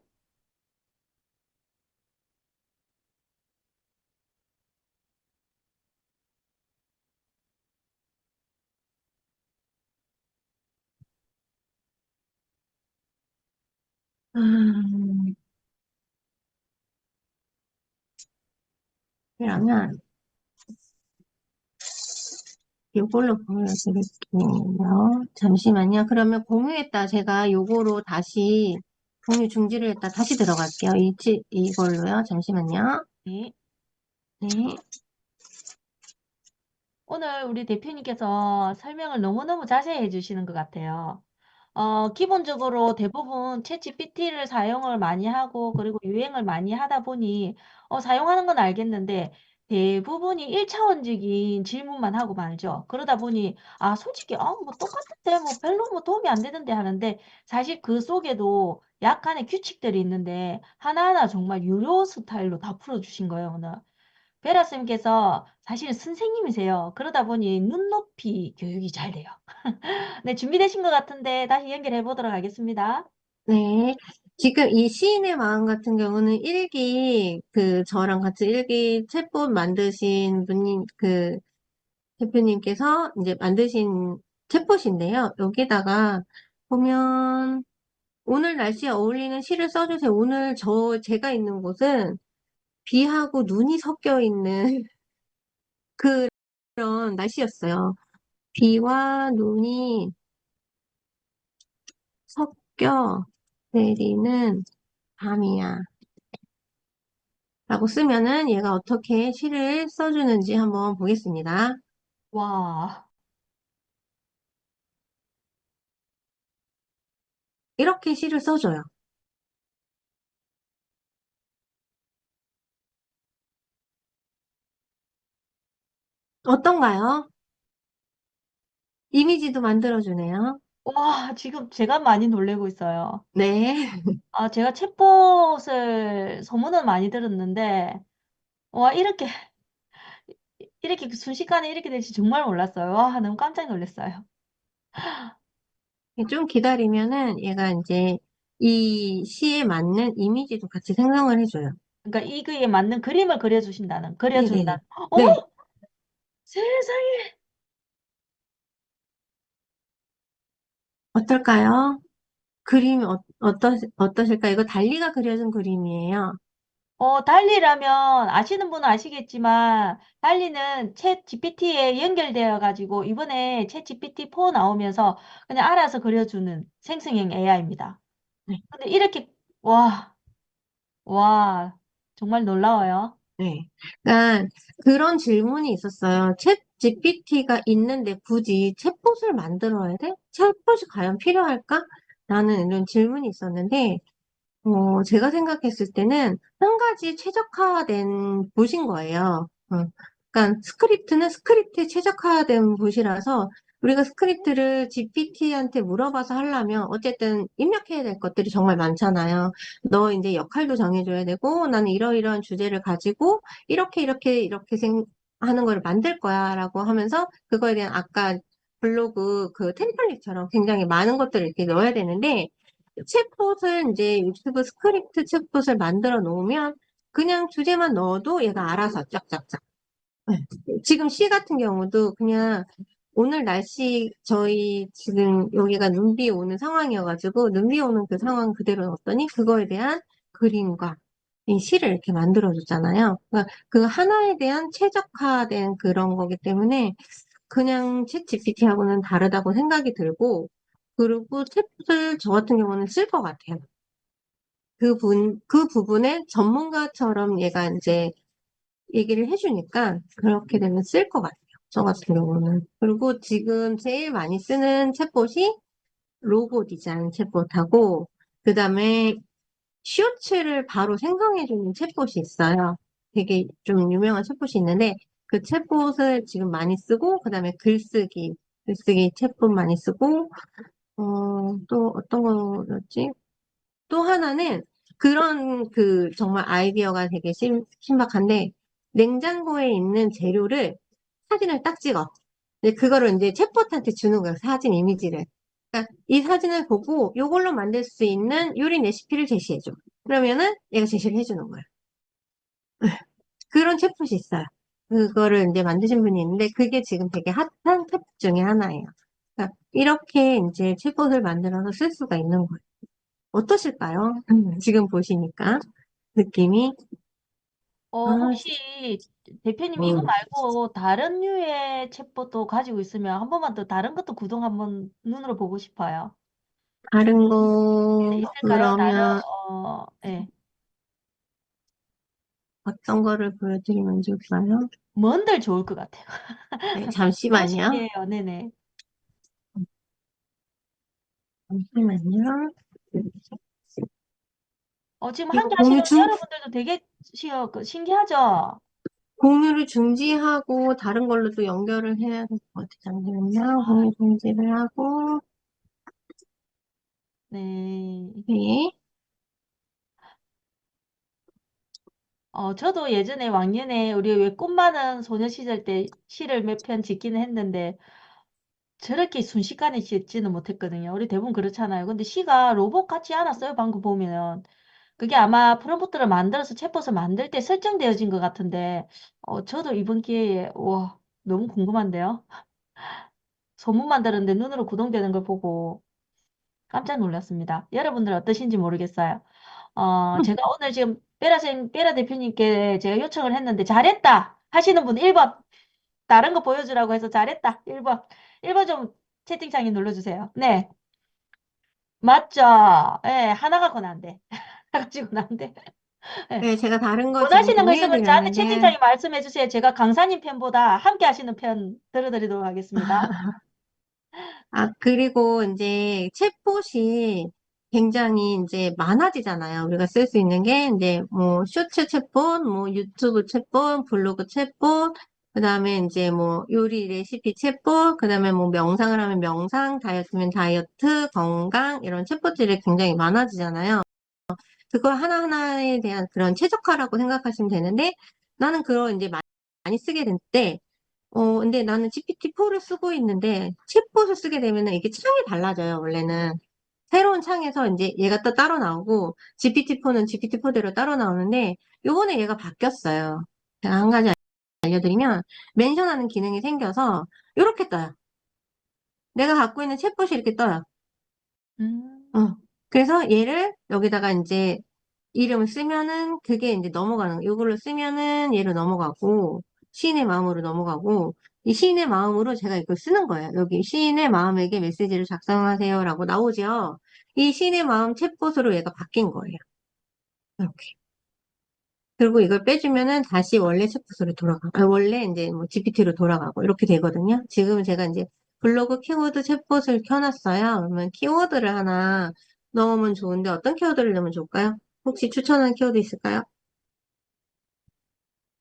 그러면, 이걸로 보여드릴게요. 잠시만요. 그러면 공유했다. 제가 요거로 다시, 공유 중지를 했다. 다시 들어갈게요. 이걸로요. 잠시만요. 네. 네. 오늘 우리 대표님께서 설명을 너무너무 자세히 해주시는 것 같아요. 기본적으로 대부분 챗GPT를 사용을 많이 하고 그리고 유행을 많이 하다 보니 사용하는 건 알겠는데 대부분이 1차원적인 질문만 하고 말죠. 그러다 보니 솔직히 뭐 똑같은데 뭐 별로 뭐 도움이 안 되는데 하는데 사실 그 속에도 약간의 규칙들이 있는데 하나하나 정말 유료 스타일로 다 풀어주신 거예요, 오늘. 베라쌤께서 사실 선생님이세요. 그러다 보니 눈높이 교육이 잘 돼요. 네, 준비되신 것 같은데 다시 연결해 보도록 하겠습니다. 네. 지금 이 시인의 마음 같은 경우는 저랑 같이 일기 챗봇 만드신 분님, 대표님께서 이제 만드신 챗봇인데요. 여기다가 보면, 오늘 날씨에 어울리는 시를 써주세요. 오늘 제가 있는 곳은 비하고 눈이 섞여 있는 그런 날씨였어요. 비와 눈이 섞여 내리는 밤이야. 라고 쓰면은 얘가 어떻게 시를 써주는지 한번 보겠습니다. 와, 이렇게 시를 써줘요. 어떤가요? 이미지도 만들어주네요. 와, 지금 제가 많이 놀래고 있어요. 네. 제가 챗봇을 소문은 많이 들었는데, 와, 이렇게 순식간에 이렇게 될지 정말 몰랐어요. 와, 너무 깜짝 놀랐어요. 좀 기다리면은 얘가 이제 이 시에 맞는 이미지도 같이 생성을 해줘요. 그러니까 이거에 맞는 그림을 네네네. 그려준다는. 어? 네. 세상에. 어떨까요? 그림이 어떠실까요? 이거 달리가 그려준 그림이에요. 달리라면 아시는 분은 아시겠지만 달리는 챗 GPT에 연결되어 가지고 이번에 챗 GPT-4 나오면서 그냥 알아서 그려주는 생성형 AI입니다. 네. 근데 이렇게 와, 와, 정말 놀라워요. 네. 그러니까 그런 질문이 있었어요. 챗 GPT가 있는데 굳이 챗봇을 만들어야 돼? 챗봇이 과연 필요할까? 라는 이런 질문이 있었는데, 제가 생각했을 때는 한 가지 최적화된 봇인 거예요. 그러니까 스크립트는 스크립트에 최적화된 봇이라서 우리가 스크립트를 GPT한테 물어봐서 하려면 어쨌든 입력해야 될 것들이 정말 많잖아요. 너 이제 역할도 정해줘야 되고 나는 이러이러한 주제를 가지고 이렇게 하는 걸 만들 거야 라고 하면서 그거에 대한 아까 블로그 그 템플릿처럼 굉장히 많은 것들을 이렇게 넣어야 되는데 챗봇을 이제 유튜브 스크립트 챗봇을 만들어 놓으면 그냥 주제만 넣어도 얘가 알아서 쫙쫙쫙. 네. 지금 시 같은 경우도 그냥 오늘 날씨 저희 지금 여기가 눈비 오는 상황이어가지고 눈비 오는 그 상황 그대로 넣었더니 그거에 대한 그림과 이 시를 이렇게 만들어줬잖아요. 그러니까 그 하나에 대한 최적화된 그런 거기 때문에 그냥 챗 GPT하고는 다르다고 생각이 들고 그리고 챗봇을 저 같은 경우는 쓸 것 같아요. 그 부분에 전문가처럼 얘가 이제 얘기를 해주니까 그렇게 되면 쓸 것 같아요. 저 같은 경우는. 그리고 지금 제일 많이 쓰는 챗봇이 로고 디자인 챗봇하고, 그 다음에 쇼츠를 바로 생성해주는 챗봇이 있어요. 되게 좀 유명한 챗봇이 있는데, 그 챗봇을 지금 많이 쓰고, 그 다음에 글쓰기 챗봇 많이 쓰고, 또 어떤 거였지? 또 하나는 그런 정말 아이디어가 되게 신박한데, 냉장고에 있는 재료를 사진을 딱 찍어. 근데 그거를 이제 챗봇한테 주는 거야, 사진 이미지를. 그러니까 이 사진을 보고 이걸로 만들 수 있는 요리 레시피를 제시해줘. 그러면은 얘가 제시를 해주는 거야. 그런 챗봇이 있어요. 그거를 이제 만드신 분이 있는데 그게 지금 되게 핫한 챗봇 중에 하나예요. 그러니까 이렇게 이제 챗봇을 만들어서 쓸 수가 있는 거예요. 어떠실까요? 지금 보시니까 느낌이 아, 혹시 대표님 이거 뭐 말고 다른 류의 챗봇도 가지고 있으면 한 번만 더 다른 것도 구동 한번 눈으로 보고 싶어요. 다른 거 있을까요? 다른, 그러면 예. 어떤 거를 보여드리면 좋을까요? 뭔들 좋을 것 같아요. 네, 너무 잠시만요. 신기해요. 네네. 잠시만요. 지금 이거 함께 하시는 여러분들도 되게 신기하죠? 공유를 중지하고 다른 걸로 또 연결을 해야 될 것 같아요. 잠시만요. 공유 중지를 하고, 네. 네. 저도 예전에 왕년에 우리 왜 꿈 많은 소녀 시절 때 시를 몇 편 짓기는 했는데 저렇게 순식간에 짓지는 못했거든요. 우리 대부분 그렇잖아요. 근데 시가 로봇 같지 않았어요. 방금 보면. 그게 아마 프롬프트를 만들어서 챗봇을 만들 때 설정되어진 것 같은데, 저도 이번 기회에, 와, 너무 궁금한데요? 소문 만드는데 눈으로 구동되는 걸 보고 깜짝 놀랐습니다. 여러분들 어떠신지 모르겠어요. 제가 오늘 지금 베라 대표님께 제가 요청을 했는데 잘했다 하시는 분 1번. 다른 거 보여주라고 해서 잘했다. 1번. 1번 좀 채팅창에 눌러주세요. 네. 맞죠? 예, 하나가 건 안 돼. 가지고는 안 돼. 예. 네, 제가 다른 거 지금 원하시는 거 있으면 저한테 공유해드렸는데, 채팅창에 말씀해 주세요. 제가 강사님 편보다 함께 하시는 편 들어드리도록 하겠습니다. 그리고 이제 챗봇이 굉장히 이제 많아지잖아요. 우리가 쓸 수 있는 게 이제 뭐 쇼츠 챗봇, 뭐 유튜브 챗봇, 블로그 챗봇, 그다음에 이제 뭐 요리 레시피 챗봇, 그다음에 뭐 명상을 하면 명상, 다이어트면 다이어트, 건강 이런 챗봇들이 굉장히 많아지잖아요. 그거 하나하나에 대한 그런 최적화라고 생각하시면 되는데 나는 그걸 이제 많이 쓰게 될 때 근데 나는 GPT-4를 쓰고 있는데, 챗봇을 쓰게 되면은 이게 창이 달라져요, 원래는. 새로운 창에서 이제 얘가 또 따로 나오고, GPT-4는 GPT-4대로 따로 나오는데, 요번에 얘가 바뀌었어요. 제가 한 가지 알려드리면, 멘션하는 기능이 생겨서, 요렇게 떠요. 내가 갖고 있는 챗봇이 이렇게 떠요. 음, 어. 그래서 얘를 여기다가 이제 이름을 쓰면은 그게 이제 넘어가는, 이걸로 쓰면은 얘로 넘어가고, 시인의 마음으로 넘어가고, 이 시인의 마음으로 제가 이걸 쓰는 거예요. 여기 시인의 마음에게 메시지를 작성하세요라고 나오죠. 이 시인의 마음 챗봇으로 얘가 바뀐 거예요. 이렇게. 그리고 이걸 빼주면은 다시 원래 챗봇으로 원래 이제 뭐 GPT로 돌아가고, 이렇게 되거든요. 지금 제가 이제 블로그 키워드 챗봇을 켜놨어요. 그러면 키워드를 하나 넣으면 좋은데 어떤 키워드를 넣으면 좋을까요? 혹시 추천하는 키워드 있을까요?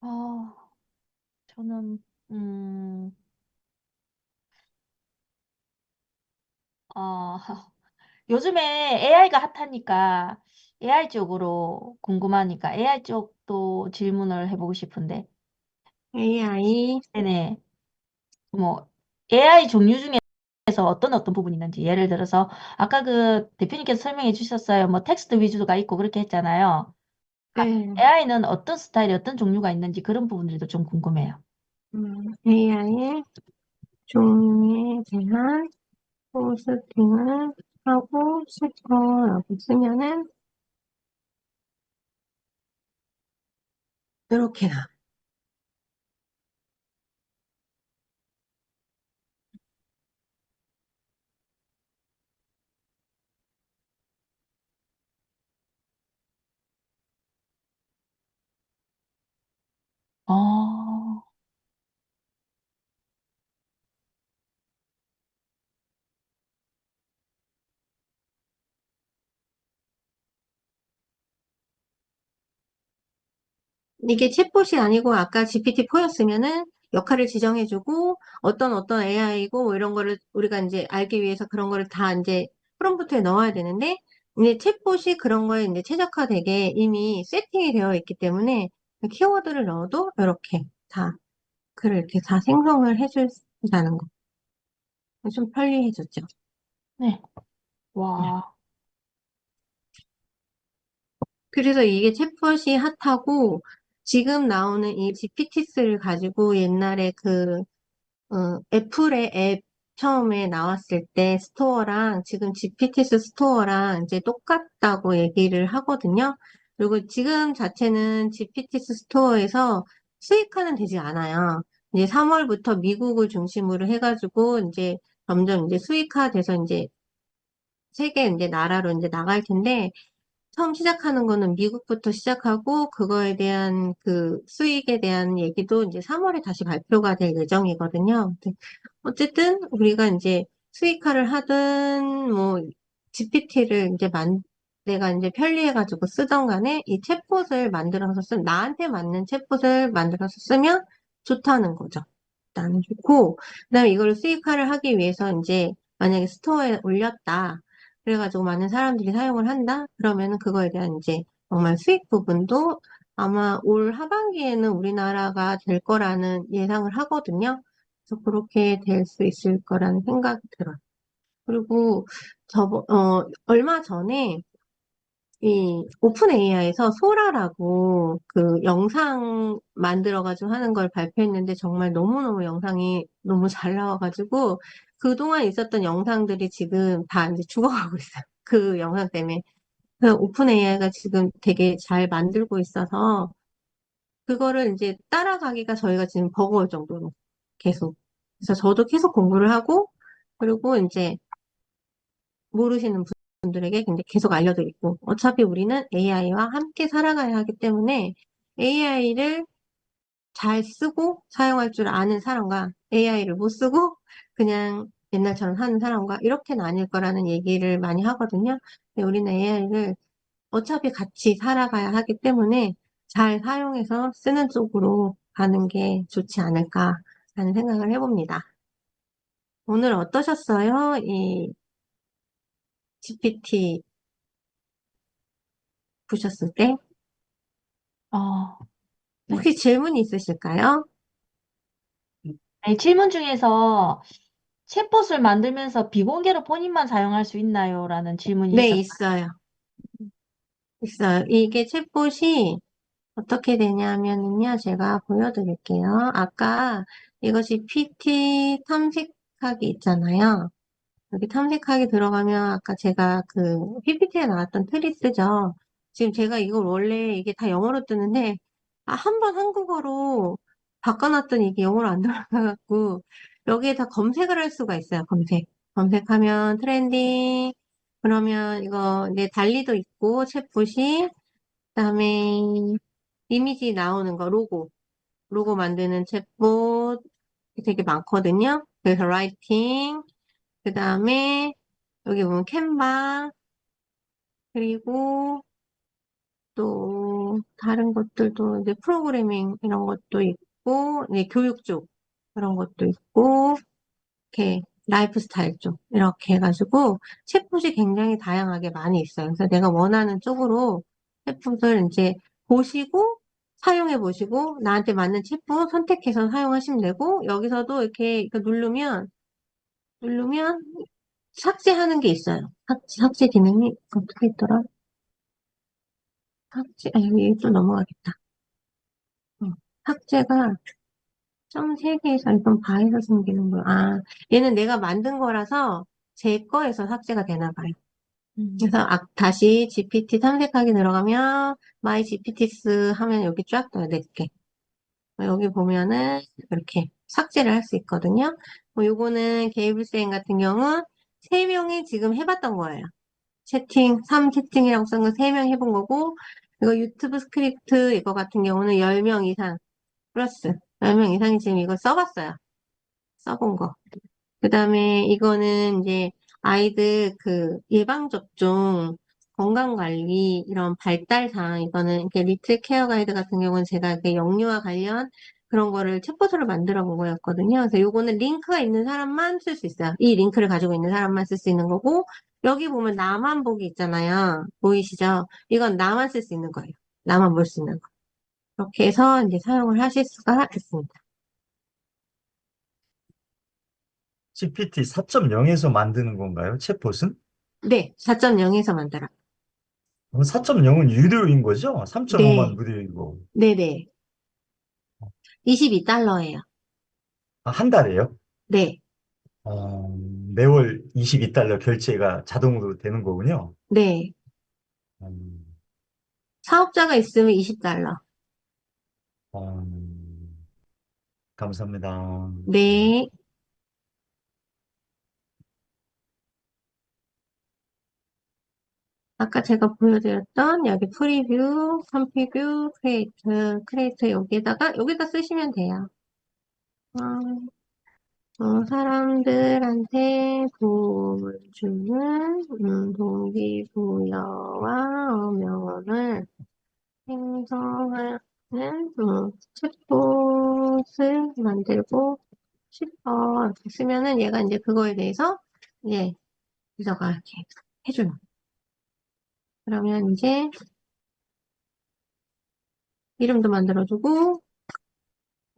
어, 저는, 어, 요즘에 AI가 핫하니까 AI 쪽으로 궁금하니까 AI 쪽도 질문을 해보고 싶은데, AI, 네네. 뭐, AI 종류 중에서 어떤 부분이 있는지, 예를 들어서, 아까 그 대표님께서 설명해 주셨어요. 뭐, 텍스트 위주가 있고 그렇게 했잖아요. 네, AI는 어떤 스타일이 어떤 종류가 있는지 그런 부분들도 좀 궁금해요. AI의 종류에 대한 포스팅을 하고 싶어라고 쓰면은 이렇게 나. 어, 이게 챗봇이 아니고 아까 GPT-4였으면은 역할을 지정해주고 어떤 AI고 뭐 이런 거를 우리가 이제 알기 위해서 그런 거를 다 이제 프롬프트에 넣어야 되는데 이제 챗봇이 그런 거에 이제 최적화되게 이미 세팅이 되어 있기 때문에 키워드를 넣어도 이렇게 다 글을 이렇게 다 생성을 해준다는 거. 좀 편리해졌죠. 네. 네. 와, 그래서 이게 챗봇이 핫하고 지금 나오는 이 GPT스를 가지고 옛날에 애플의 앱 처음에 나왔을 때 스토어랑 지금 GPT스 스토어랑 이제 똑같다고 얘기를 하거든요. 그리고 지금 자체는 GPT스 스토어에서 수익화는 되지 않아요. 이제 3월부터 미국을 중심으로 해가지고 이제 점점 이제 수익화돼서 이제 세계 이제 나라로 이제 나갈 텐데 처음 시작하는 거는 미국부터 시작하고 그거에 대한 그 수익에 대한 얘기도 이제 3월에 다시 발표가 될 예정이거든요. 근데 어쨌든 우리가 이제 수익화를 하든 뭐 GPT를 이제 내가 이제 편리해가지고 쓰던 간에 이 챗봇을 만들어서 나한테 맞는 챗봇을 만들어서 쓰면 좋다는 거죠. 일단 좋고 그다음에 이걸 수익화를 하기 위해서 이제 만약에 스토어에 올렸다. 그래가지고 많은 사람들이 사용을 한다? 그러면은 그거에 대한 이제 정말 수익 부분도 아마 올 하반기에는 우리나라가 될 거라는 예상을 하거든요. 그래서 그렇게 될 수 있을 거라는 생각이 들어요. 그리고 얼마 전에 이 오픈 AI에서 소라라고 그 영상 만들어가지고 하는 걸 발표했는데 정말 너무너무 영상이 너무 잘 나와가지고 그동안 있었던 영상들이 지금 다 이제 죽어가고 있어요. 그 영상 때문에. 그 오픈 AI가 지금 되게 잘 만들고 있어서 그거를 이제 따라가기가 저희가 지금 버거울 정도로 계속. 그래서 저도 계속 공부를 하고 그리고 이제 모르시는 분들에게 근데 계속 알려드리고 어차피 우리는 AI와 함께 살아가야 하기 때문에 AI를 잘 쓰고 사용할 줄 아는 사람과 AI를 못 쓰고 그냥 옛날처럼 하는 사람과 이렇게 나뉠 거라는 얘기를 많이 하거든요. 근데 우리는 AI를 어차피 같이 살아가야 하기 때문에 잘 사용해서 쓰는 쪽으로 가는 게 좋지 않을까라는 생각을 해봅니다. 오늘 어떠셨어요? 이 GPT 보셨을 때? 어, 네. 혹시 질문 있으실까요? 네, 질문 중에서 챗봇을 만들면서 비공개로 본인만 사용할 수 있나요? 라는 질문이 네, 있었어요. 있어요. 있어요. 이게 챗봇이 어떻게 되냐면요. 제가 보여드릴게요. 아까 이것이 PT 탐색하기 있잖아요. 여기 탐색하기 들어가면 아까 제가 그 PPT에 나왔던 트리스죠. 지금 제가 이걸 원래 이게 다 영어로 뜨는데 한 번 한국어로 바꿔놨더니 이게 영어로 안 들어가갖고 여기에 다 검색을 할 수가 있어요. 검색하면 트렌딩 그러면 이거 이제 달리도 있고 챗봇이 그다음에 이미지 나오는 거 로고 만드는 챗봇 되게 많거든요. 그래서 라이팅 그 다음에 여기 보면 캔바 그리고 또 다른 것들도 이제 프로그래밍 이런 것도 있고 이제 교육 쪽 그런 것도 있고 이렇게 라이프 스타일 쪽 이렇게 해가지고 챗봇이 굉장히 다양하게 많이 있어요. 그래서 내가 원하는 쪽으로 챗봇을 이제 보시고 사용해 보시고 나한테 맞는 챗봇 선택해서 사용하시면 되고 여기서도 이렇게 이거 누르면 삭제하는 게 있어요. 삭제 기능이 어떻게 있더라? 여기 또 넘어가겠다. 어, 삭제가 점 3개에서 이건 바에서 생기는 거야. 얘는 내가 만든 거라서 제 거에서 삭제가 되나 봐요. 음. 그래서 다시 GPT 탐색하기 들어가면 My GPTs 하면 여기 쫙 떠요, 네 개. 여기 보면은 이렇게 삭제를 할 수 있거든요. 뭐 요거는 게이블쌤 같은 경우 3명이 지금 해봤던 거예요. 3채팅이라고 쓴 거 3명 해본 거고, 이거 유튜브 스크립트 이거 같은 경우는 10명 이상 플러스. 10명 이상이 지금 이거 써봤어요. 써본 거. 그 다음에 이거는 이제 아이들 그 예방접종, 건강관리, 이런 발달사항, 이거는 이렇게 리틀 케어 가이드 같은 경우는 제가 이렇게 영유아 관련 그런 거를 챗보트를 만들어 본 거였거든요. 그래서 요거는 링크가 있는 사람만 쓸 수 있어요. 이 링크를 가지고 있는 사람만 쓸 수 있는 거고, 여기 보면 나만 보기 있잖아요. 보이시죠? 이건 나만 쓸 수 있는 거예요. 나만 볼 수 있는 거. 이렇게 해서 이제 사용을 하실 수가 있습니다. GPT 4.0에서 만드는 건가요? 챗봇은? 네, 4.0에서 만들어. 4.0은 유료인 거죠? 3.5만 네, 무료이고. 네네. 22달러예요. 아, 한 달에요? 네, 어, 매월 22달러 결제가 자동으로 되는 거군요. 네. 음, 사업자가 있으면 20달러. 어, 감사합니다. 네. 아까 제가 보여드렸던 여기 프리뷰, 컨피규, 크리에이터 여기다 쓰시면 돼요. 사람들한테 도움을 주는 동기부여와 명언을 생성하는 챗봇을 만들고 싶어. 이렇게 쓰면은 얘가 이제 그거에 대해서 이제 비서가 이렇게 해줘요. 그러면 이제 이름도 만들어주고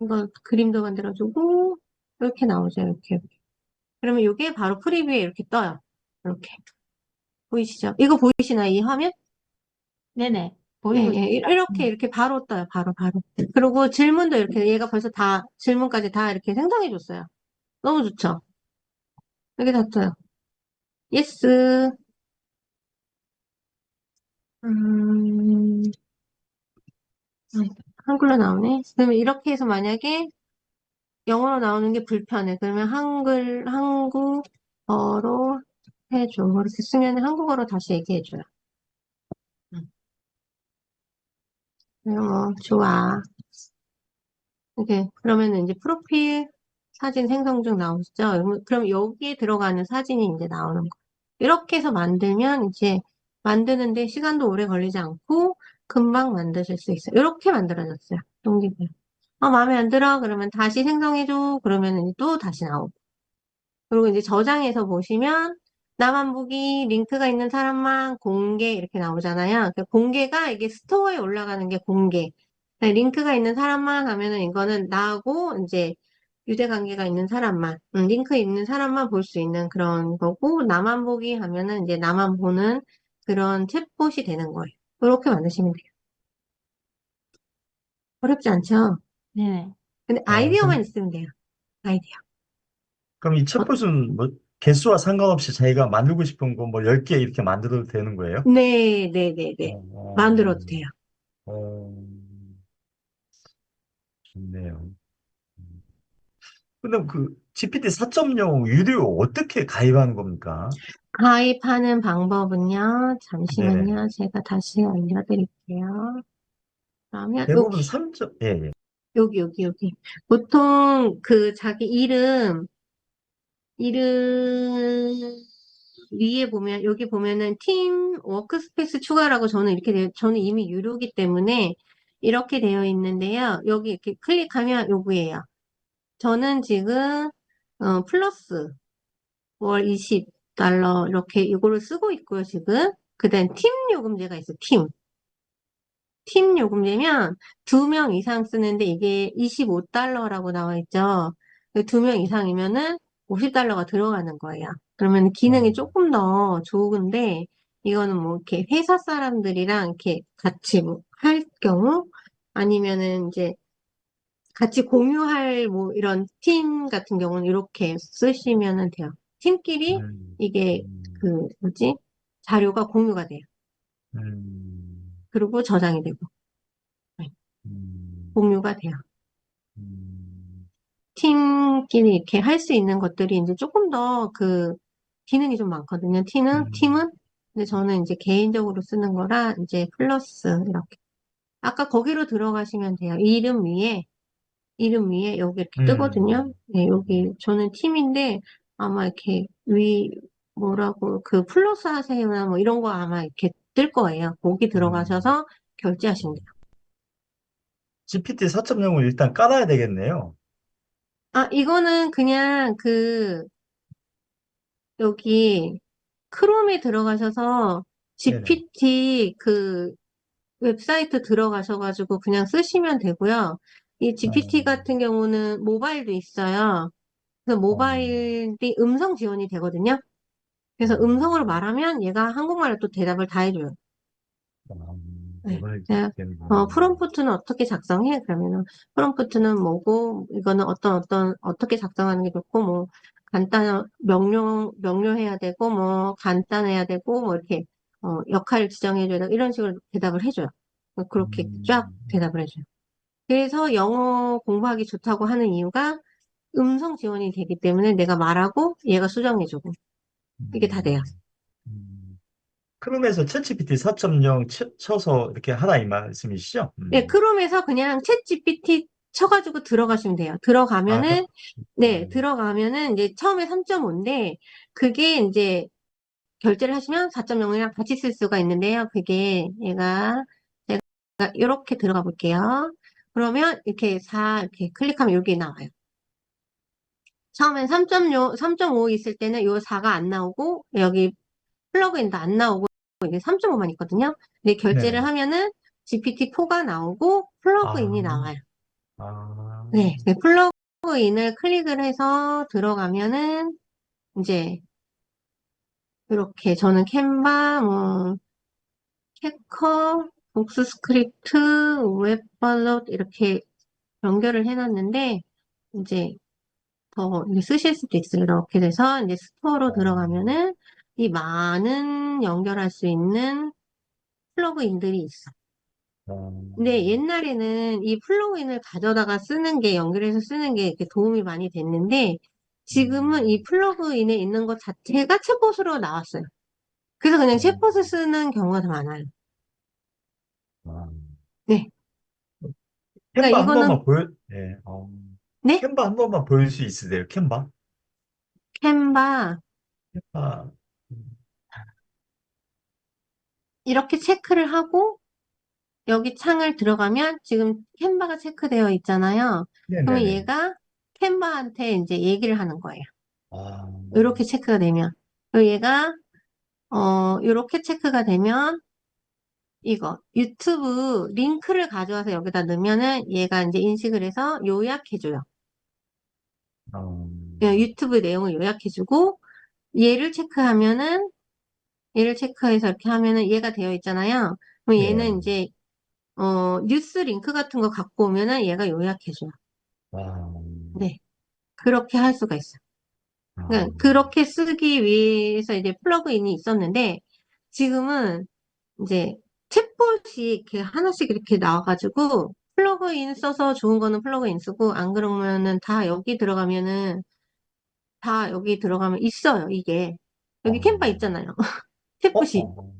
이거 그림도 만들어주고 이렇게 나오죠. 이렇게. 그러면 이게 바로 프리뷰에 이렇게 떠요. 이렇게. 보이시죠? 이거 보이시나요? 이 화면? 네네. 예, 보이고 예. 있습니다. 이렇게 바로 떠요. 바로, 바로. 그리고 질문도 이렇게 얘가 벌써 다 질문까지 다 이렇게 생성해줬어요. 너무 좋죠? 여기 다 떠요. 예스. 음, 한글로 나오네. 그러면 이렇게 해서 만약에 영어로 나오는 게 불편해. 그러면 한국어로 해줘. 이렇게 쓰면 한국어로 다시 얘기해줘요. 음. 좋아. 이렇게, 그러면 이제 프로필 사진 생성 중 나오시죠? 그럼 여기에 들어가는 사진이 이제 나오는 거. 이렇게 해서 만들면 이제 만드는데 시간도 오래 걸리지 않고 금방 만드실 수 있어요. 이렇게 만들어졌어요. 동기부여. 마음에 안 들어? 그러면 다시 생성해줘. 그러면 이제 또 다시 나오고. 그리고 이제 저장해서 보시면 나만 보기 링크가 있는 사람만 공개 이렇게 나오잖아요. 그 공개가 이게 스토어에 올라가는 게 공개. 네, 링크가 있는 사람만 하면은 이거는 나하고 이제 유대 관계가 있는 사람만, 링크 있는 사람만 볼 수 있는 그런 거고 나만 보기 하면은 이제 나만 보는 그런 챗봇이 되는 거예요. 이렇게 만드시면 돼요. 어렵지 않죠? 네네. 근데 어, 아이디어만 있으면 돼요. 아이디어. 그럼 이 어, 챗봇은 뭐 개수와 상관없이 자기가 만들고 싶은 거 뭐 10개 이렇게 만들어도 되는 거예요? 네, 네, 네, 네. 어, 만들어도 돼요. 어, 좋네요. 근데 그 GPT 4.0 유료 어떻게 가입하는 겁니까? 가입하는 방법은요, 네네. 잠시만요. 제가 다시 알려드릴게요. 그러면 대부분 여기, 3점, 예, 예. 여기. 보통 그 자기 이름 위에 보면, 여기 보면은 팀 워크스페이스 추가라고 저는 이미 유료기 때문에 이렇게 되어 있는데요. 여기 이렇게 클릭하면 요거예요. 저는 지금, 플러스 월 20달러 이렇게 이거를 쓰고 있고요, 지금. 그다음 팀 요금제가 있어요. 팀 요금제면 2명 이상 쓰는데 이게 25달러라고 나와 있죠. 2명 이상이면은 50달러가 들어가는 거예요. 그러면 기능이 어, 조금 더 좋은데 이거는 뭐 이렇게 회사 사람들이랑 이렇게 같이 뭐할 경우 아니면은 이제 같이 공유할 뭐 이런 팀 같은 경우는 이렇게 쓰시면 돼요. 팀끼리 음, 이게 음, 그 뭐지? 자료가 공유가 돼요. 음, 그리고 저장이 되고 네, 음, 공유가 돼요. 음, 팀끼리 이렇게 할 수 있는 것들이 이제 조금 더 그 기능이 좀 많거든요. 음, 팀은 근데 저는 이제 개인적으로 쓰는 거라 이제 플러스 이렇게 아까 거기로 들어가시면 돼요. 이름 위에 이름 위에 여기 이렇게 뜨거든요. 음, 네, 여기 저는 팀인데 아마 이렇게 뭐라고 그 플러스 하세요나 뭐 이런 거 아마 이렇게 뜰 거예요. 거기 음. 들어가셔서 결제하시면 돼요. GPT 4.0을 일단 깔아야 되겠네요. 아, 이거는 그냥 여기 크롬에 들어가셔서 네네. GPT 웹사이트 들어가셔가지고 그냥 쓰시면 되고요. 이 GPT 어, 같은 경우는 모바일도 있어요. 그래서 어, 모바일이 음성 지원이 되거든요. 그래서 어, 음성으로 말하면 얘가 한국말로 또 대답을 다 해줘요. 네. 모바일 그냥, 되는구나. 프롬프트는 어떻게 작성해? 그러면은, 프롬프트는 뭐고, 이거는 어떻게 작성하는 게 좋고, 뭐, 명료해야 되고, 뭐, 간단해야 되고, 뭐, 이렇게, 역할을 지정해줘야 되고, 이런 식으로 대답을 해줘요. 그렇게 쫙 음, 대답을 해줘요. 그래서 영어 공부하기 좋다고 하는 이유가 음성 지원이 되기 때문에 내가 말하고 얘가 수정해주고, 이게 다 돼요. 음, 음. 크롬에서 챗GPT 4.0 쳐서 이렇게 하라 이 말씀이시죠? 네, 크롬에서 그냥 챗 GPT 쳐가지고 들어가시면 돼요. 아, 네, 들어가면은 이제 처음에 3.5인데, 그게 이제 결제를 하시면 4.0이랑 같이 쓸 수가 있는데요. 제가 이렇게 들어가 볼게요. 그러면 이렇게 클릭하면 여기 나와요. 처음엔 3.5 있을 때는 요 4가 안 나오고, 여기 플러그인도 안 나오고, 이게 3.5만 있거든요. 근데 결제를 네네. 하면은 GPT-4가 나오고, 플러그인이 아, 나와요. 아, 네, 플러그인을 클릭을 해서 들어가면은 이제 이렇게 저는 캔바, 뭐 캐커, 복수 스크립트, 웹발럿 이렇게 연결을 해놨는데 이제 더 이제 쓰실 수도 있어요. 이렇게 돼서 이제 스토어로 어, 들어가면은 이 많은 연결할 수 있는 플러그인들이 있어. 어, 근데 옛날에는 이 플러그인을 가져다가 연결해서 쓰는 게 이렇게 도움이 많이 됐는데, 지금은 이 음, 플러그인에 있는 것 자체가 챗봇으로 나왔어요. 그래서 그냥 어, 챗봇을 쓰는 경우가 더 많아요. 아. 네. 그러니까 캔바 한 이거는, 번만 보여, 네, 네? 캔바 한 번만 보일 수 있으세요? 캔바? 캔바, 캔바. 이렇게 체크를 하고, 여기 창을 들어가면 지금 캔바가 체크되어 있잖아요. 그러면 네네네. 얘가 캔바한테 이제 얘기를 하는 거예요. 아, 이렇게 체크가 되면. 그리고 얘가, 이렇게 체크가 되면, 이거 유튜브 링크를 가져와서 여기다 넣으면은 얘가 이제 인식을 해서 요약해줘요. 어, 유튜브 내용을 요약해주고 얘를 체크해서 이렇게 하면은 얘가 되어 있잖아요. 그럼 예. 얘는 이제 뉴스 링크 같은 거 갖고 오면은 얘가 요약해줘요. 와, 네, 그렇게 할 수가 있어요. 아, 그러니까 그렇게 쓰기 위해서 이제 플러그인이 있었는데 지금은 이제 챗봇이 이렇게 하나씩 이렇게 나와가지고 플러그인 써서 좋은 거는 플러그인 쓰고 안 그러면은 다 여기 들어가면 있어요, 이게. 여기 어, 캔바 있잖아요. 어, 챗봇이. 어,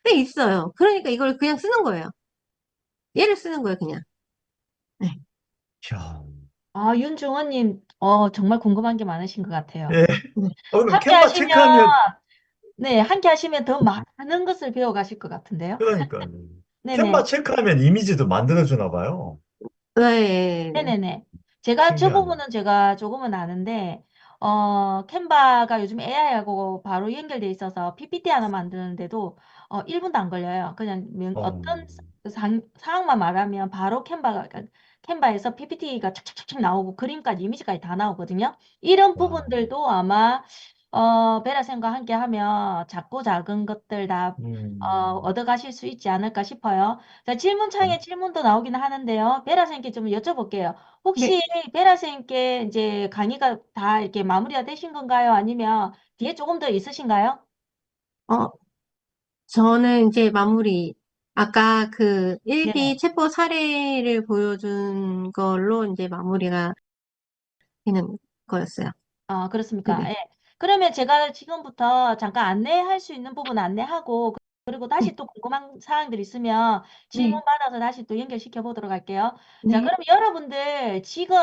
네, 있어요. 그러니까 이걸 그냥 쓰는 거예요. 얘를 쓰는 거예요, 그냥. 네. 야, 아, 윤중원님, 정말 궁금한 게 많으신 것 같아요. 예. 네. 그럼 함께 캔바 하시면, 체크하면, 네, 함께 하시면 더 많은 것을 배워가실 것 같은데요. 그러니까, 캔바 네네. 체크하면 이미지도 만들어주나 봐요. 네. 네네네. 저 신기하네. 부분은 제가 조금은 아는데, 캔바가 요즘 AI하고 바로 연결돼 있어서 PPT 하나 만드는데도 1분도 안 걸려요. 그냥 어, 어떤 상황만 말하면 바로 캔바에서 PPT가 착착착착 나오고 그림까지 이미지까지 다 나오거든요. 이런 와, 부분들도 아마 베라쌤과 함께 하면 작고 작은 것들 다 음, 얻어가실 수 있지 않을까 싶어요. 자, 질문창에 질문도 나오긴 하는데요. 베라 선생님께 좀 여쭤볼게요. 네. 혹시 베라 선생님께 이제 강의가 다 이렇게 마무리가 되신 건가요? 아니면 뒤에 조금 더 있으신가요? 어, 저는 이제 아까 그 일기 네네. 체포 사례를 보여준 걸로 이제 마무리가 되는 거였어요. 그렇습니까? 네네. 예. 그러면 제가 지금부터 잠깐 안내할 수 있는 부분 안내하고 그리고 다시 또 궁금한 사항들 있으면 질문 받아서 다시 또 연결시켜 보도록 할게요. 자, 네. 그럼 여러분들 지금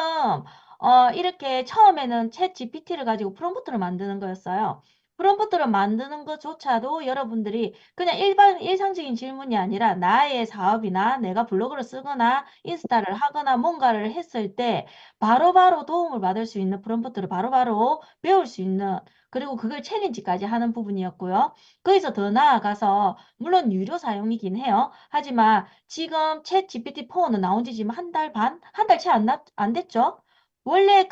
이렇게 처음에는 챗 GPT를 가지고 프롬프트를 만드는 거였어요. 프롬프트를 만드는 것조차도 여러분들이 그냥 일상적인 질문이 아니라 나의 사업이나 내가 블로그를 쓰거나 인스타를 하거나 뭔가를 했을 때 바로바로 도움을 받을 수 있는 프롬프트를 바로바로 배울 수 있는 그리고 그걸 챌린지까지 하는 부분이었고요. 거기서 더 나아가서 물론 유료 사용이긴 해요. 하지만 지금 챗 GPT-4는 나온 지 지금 한 달 반? 한 달 채 안 됐죠? 원래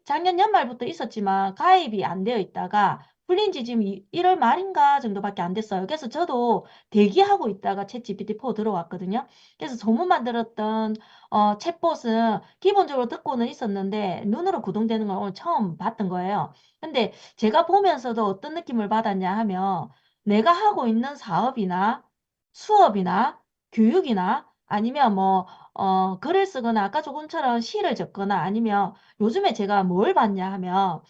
작년 연말부터 있었지만 가입이 안 되어 있다가 풀린 지 지금 1월 말인가 정도밖에 안 됐어요. 그래서 저도 대기하고 있다가 챗 GPT-4 들어왔거든요. 그래서 소문만 들었던 챗봇은 기본적으로 듣고는 있었는데 눈으로 구동되는 걸 오늘 처음 봤던 거예요. 근데 제가 보면서도 어떤 느낌을 받았냐 하면 내가 하고 있는 사업이나 수업이나 교육이나 아니면 뭐, 글을 쓰거나 아까 조금처럼 시를 적거나 아니면 요즘에 제가 뭘 봤냐 하면,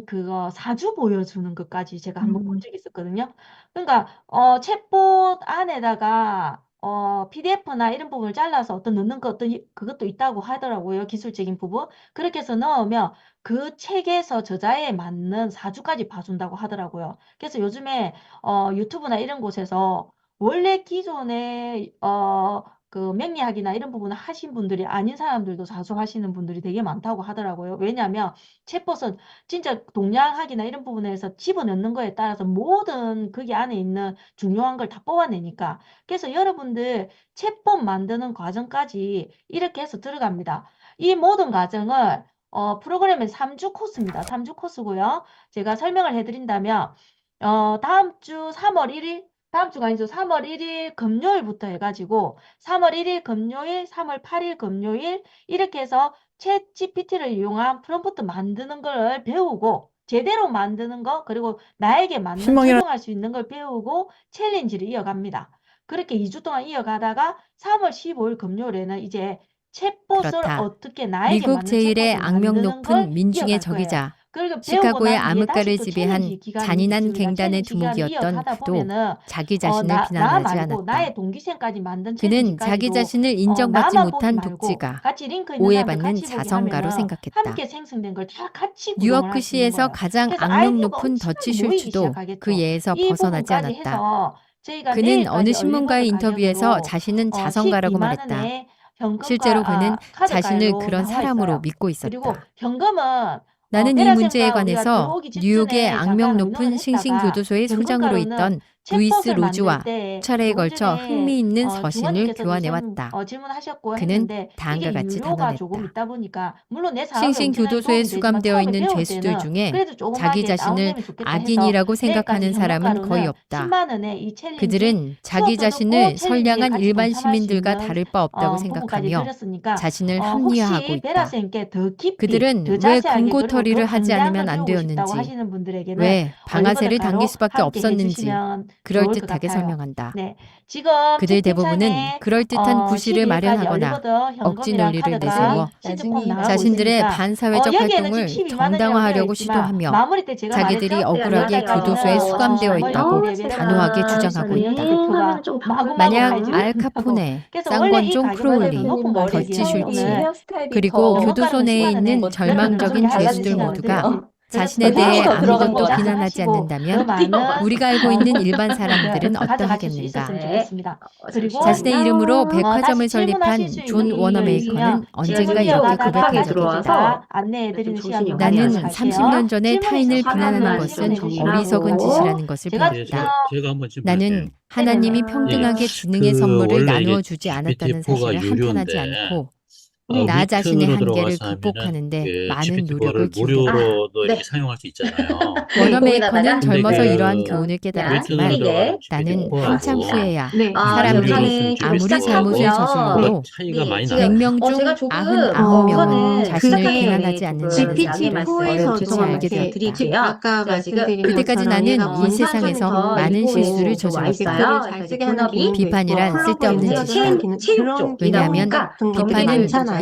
그거 사주 보여주는 것까지 제가 한번 본 적이 있었거든요. 그러니까, 챗봇 안에다가, PDF나 이런 부분을 잘라서 넣는 그것도 있다고 하더라고요. 기술적인 부분. 그렇게 해서 넣으면 그 책에서 저자에 맞는 사주까지 봐준다고 하더라고요. 그래서 요즘에 유튜브나 이런 곳에서 원래 기존에 그 명리학이나 이런 부분을 하신 분들이 아닌 사람들도 자주 하시는 분들이 되게 많다고 하더라고요. 왜냐하면 챗봇은 진짜 동양학이나 이런 부분에서 집어넣는 거에 따라서 모든 거기 안에 있는 중요한 걸 다 뽑아내니까. 그래서 여러분들 챗봇 만드는 과정까지 이렇게 해서 들어갑니다. 이 모든 과정을 프로그램의 3주 코스입니다. 3주 코스고요. 제가 설명을 해드린다면 다음 주 3월 1일 다음 주가 아니죠. 3월 1일 금요일부터 해가지고 3월 1일 금요일, 3월 8일 금요일 이렇게 해서 챗 GPT를 이용한 프롬프트 만드는 걸 배우고 제대로 만드는 거 그리고 나에게 맞는 적용할 수 있는 걸 배우고 챌린지를 이어갑니다. 그렇게 2주 동안 이어가다가 3월 15일 금요일에는 이제 챗봇을 그렇다. 어떻게 나에게 미국 맞는 제1의 챗봇을 악명 만드는 걸 높은 민중의 이어갈 거예요. 적이자 그리고 배우고 시카고의 난 뒤에 다시 암흑가를 또 지배한 챌린지 기간이 잔인한 있습니다. 갱단의 챌린지 기간을 두목이었던 이어가다 그도 보면은 자기 자신을 나 비난하지 말고 않았다. 나의 동기생까지 만든 그는 자기 챌린지까지도 자신을 인정받지 나만 보지 못한 말고 독지가 같이 링크 있는 사람들 오해받는 같이 보기 자성가로 하면은 생각했다. 함께 생성된 걸 다 같이 구동을 할 수 있는 뉴요크시에서 거예요. 가장 그래서 악명 아이디어가 높은 엄청나게 더치 모이기 슐츠도 그 시작하겠죠. 예에서 이 벗어나지 부분까지 않았다. 해서 저희가 그는 어느 내일까지 신문과의 얼리버드 인터뷰에서 가격으로 자신은 자성가라고 12만 말했다. 원에 현금과 실제로 그는 자신을 카드가일로 그런 나와 사람으로 있어요. 믿고 그리고 있었다. 현금은 나는 이 문제에 베라센과 우리가 관해서 들어오기 뉴욕의 직전에 악명 잠깐 높은 의논을 했다가 싱싱교도소의 소장으로 현금가로는 있던 루이스 챗봇을 만들 로즈와 때 수차례에 조금 걸쳐 전에 흥미있는 서신을 중원님께서도 교환해왔다. 질문하셨고 그는 했는데 다음과 이게 같이 유료가 조금 단언했다. 있다 보니까 물론 내 사업에 엄청나게 싱싱교도소에 도움이 되지만 수감되어 처음에 있는 배울 죄수들 때는 중에 그래도 자기 조그맣게 자신을 다운되면 좋겠다 해서 악인이라고 내일까지 생각하는 사람은 거의 현금가로는 없다. 10만 원에 이 챌린지 그들은 자기 수업도 듣고 자신을 챌린지에 선량한 같이 일반 동참할 수 시민들과 있는 다를 바 없다고 부분까지 생각하며 드렸으니까 자신을 합리화하고 혹시 있다. 베라쌤께 더 깊이 그들은 더 왜 자세하게 그리고 금고털이를 더 하지 방대한 않으면 걸 안 배우고 싶다고 되었는지, 하시는 분들에게는 왜 방아쇠를 당길 얼리버드 수밖에 가로 함께 없었는지 해주시면 좋을 것 그럴듯하게 같아요. 설명한다. 네, 지금 그들 대부분은 채팅창에 그럴듯한 구실을 12일까지 마련하거나 얼리버드 억지 현금이랑 논리를 카드가 내세워 시즈폼 나중에 나가고 자신들의 있으니까 반사회적 여기에는 지금 활동을 12만 원이라고 되어 정당화하려고 있지만 시도하며 마무리 때 제가 자기들이 말했죠? 억울하게 여기까지는 교도소에 수감되어 뭐 있다고 레벨은 단호하게 주장하고 우리 있다. 대표가 마구마구 만약 팔지 알 않는다고. 카포네, 그래서 원래 이 쌍권종 가격은 크로울리, 좀 높은 머리 더치 가격이에요. 스타일이, 슐츠, 오늘 헤어스타일이 그리고 더 교도소 현금가로는 내에 10만 원에 있는 절망적인 여러분들 죄수들 시간을 모두가 드려요. 자신에 그래서 대해 더 들어간 아무것도 것 같아. 비난하지 하시고 더 않는다면 많은 우리가 알고 있는 일반 사람들은 가져가실 수 어떠하겠는가? 있었으면 네. 좋겠습니다. 그리고 자신의 이름으로 다시 백화점을 질문하실 설립한 수 있는 존 분들 워너메이커는 있으면 언젠가 질문 이렇게 이어가다가 고백한 급하게 적이 들어와서 있다. 안내해드리는 좀 시간 정신이 동안에 나는 갈게요. 30년 전에 질문 타인을 있으신 비난하는 분들은 것은 질문해 주시고 어리석은 짓이라는 것을 제가 예, 지금 배웠다. 제가 한번 질문할게요. 나는 하나님이 네네. 평등하게 예, 지능의 그 선물을 원래 나누어 이게 주지 않았다는 GPT-4가 사실을 한탄하지 유료인데 않고 나 위튼으로 자신의 한계를 들어가서 하면은 극복하는데 이게 많은 노력을 GPT-4를 기울였다. 무료로도 네. 이렇게 사용할 수 있잖아요. 워너메이커는 거기다가 젊어서 근데 이러한 그 교훈을 위튼으로 깨달았지만 스프링에 나는 들어가는 한참 GPT-4하고 후에야 네. 사람들이 영상이 지금 아무리 잘못을 시작하고요. 저질러도 차이가 네, 많이 지금 나요. 100명 중 제가 조금 99명은 우선은 자신을 그게 비난하지 않는다는 사실을 GPT-4에서도 어렴풋이 알게 이렇게 되었다. 아까 자, 지금 말씀드린 그때까지 것처럼 얘가 나는 이 세상에서 분석하는 많은 기능도 실수를 있고, 저질렀다. 댓글을 잘 쓰게 하는 기능도 있고, 비판이란 플러그인 쓸데없는 해석을 짓이다. 하는 기능, 체육 그런 쪽이다 왜냐하면 보니까 같은 것들이 비판은 많잖아요.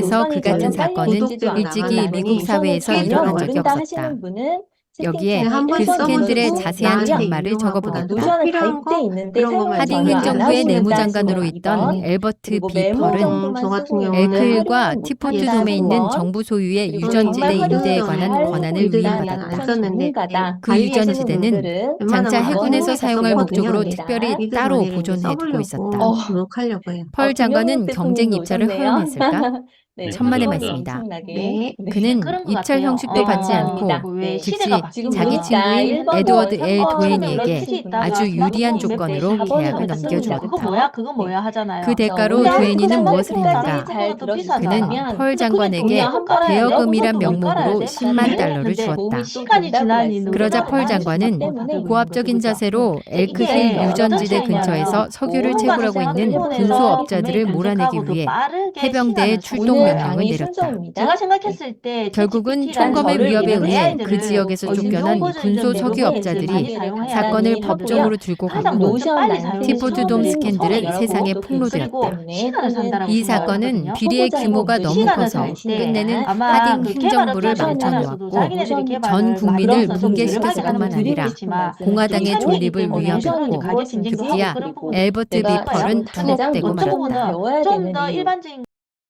통해서 그 같은 사건은 일찍이 미국 사회에서 일어난 적이 없었다. 여기에 그 스캔들의 자세한 전말을 적어보겠다. 필요한 거 그런 것만 하딩 전혀 행정부의 안 내무장관으로 있던 앨버트 그리고 B. 메모 펄은 저 같은 경우는 엘클과 티포트돔에 있는 정부 소유의 그리고 유전지대 정말 인대에 활용을 관한 할 권한을 일들이 위임받았다. 안 썼는데 그 유전지대는 장차 해군에서 사용할 목적으로 썼거든요. 특별히 따로 보존해두고 있었다. 노력하려고 해요. 펄 장관은 경쟁 입찰을 오셨네요. 허용했을까? 네, 천만의 이번에 말씀이다. 엄청나게. 네. 그는 그런 것 입찰 같아요. 형식도 받지 않고 왜 즉시 시대가 바뀌고 자기 보니까 친구인 일본도 에드워드 삼 L. 번 도헤니에게 있다가 아주 유리한 스마트폰 조건으로 몇 배, 계약을 4번 넘겨주었다. 그거 뭐야? 그거 뭐야? 하잖아요. 그 대가로 우리나라 도헤니는 끝까지 무엇을 했는가? 잘 들어주시면 그는 펄 장관에게 분명 깔아야 돼. 대여금이란 그것도 못 깔아야 명목으로 돼. 10만 달러를 근데 주었다. 시간이 지나니 그러자 펄 장관은 고압적인 자세로 엘크힐 유전지대 근처에서 석유를 채굴하고 있는 군소업자들을 몰아내기 위해 해병대에 출동 명령을 내렸다. 제가 생각했을 때 결국은 ChatGPT 라는 총검의 저를 위협에 의해 AI들을 그 지역에서 쫓겨난 군소 석유업자들이 사건을 법정으로 들고 가고 티포트돔 스캔들은 세상에 폭로되었다. 이 사건은 비리의 규모가 너무 커서 끝내는 하딩 행정부를 망쳐놓았고 전 국민을 붕괴시켜서 뿐만 아니라 공화당의 존립을 위협했고 급기야 앨버트 B. 펄은 투옥되고 말았다. 좀 더 일반적인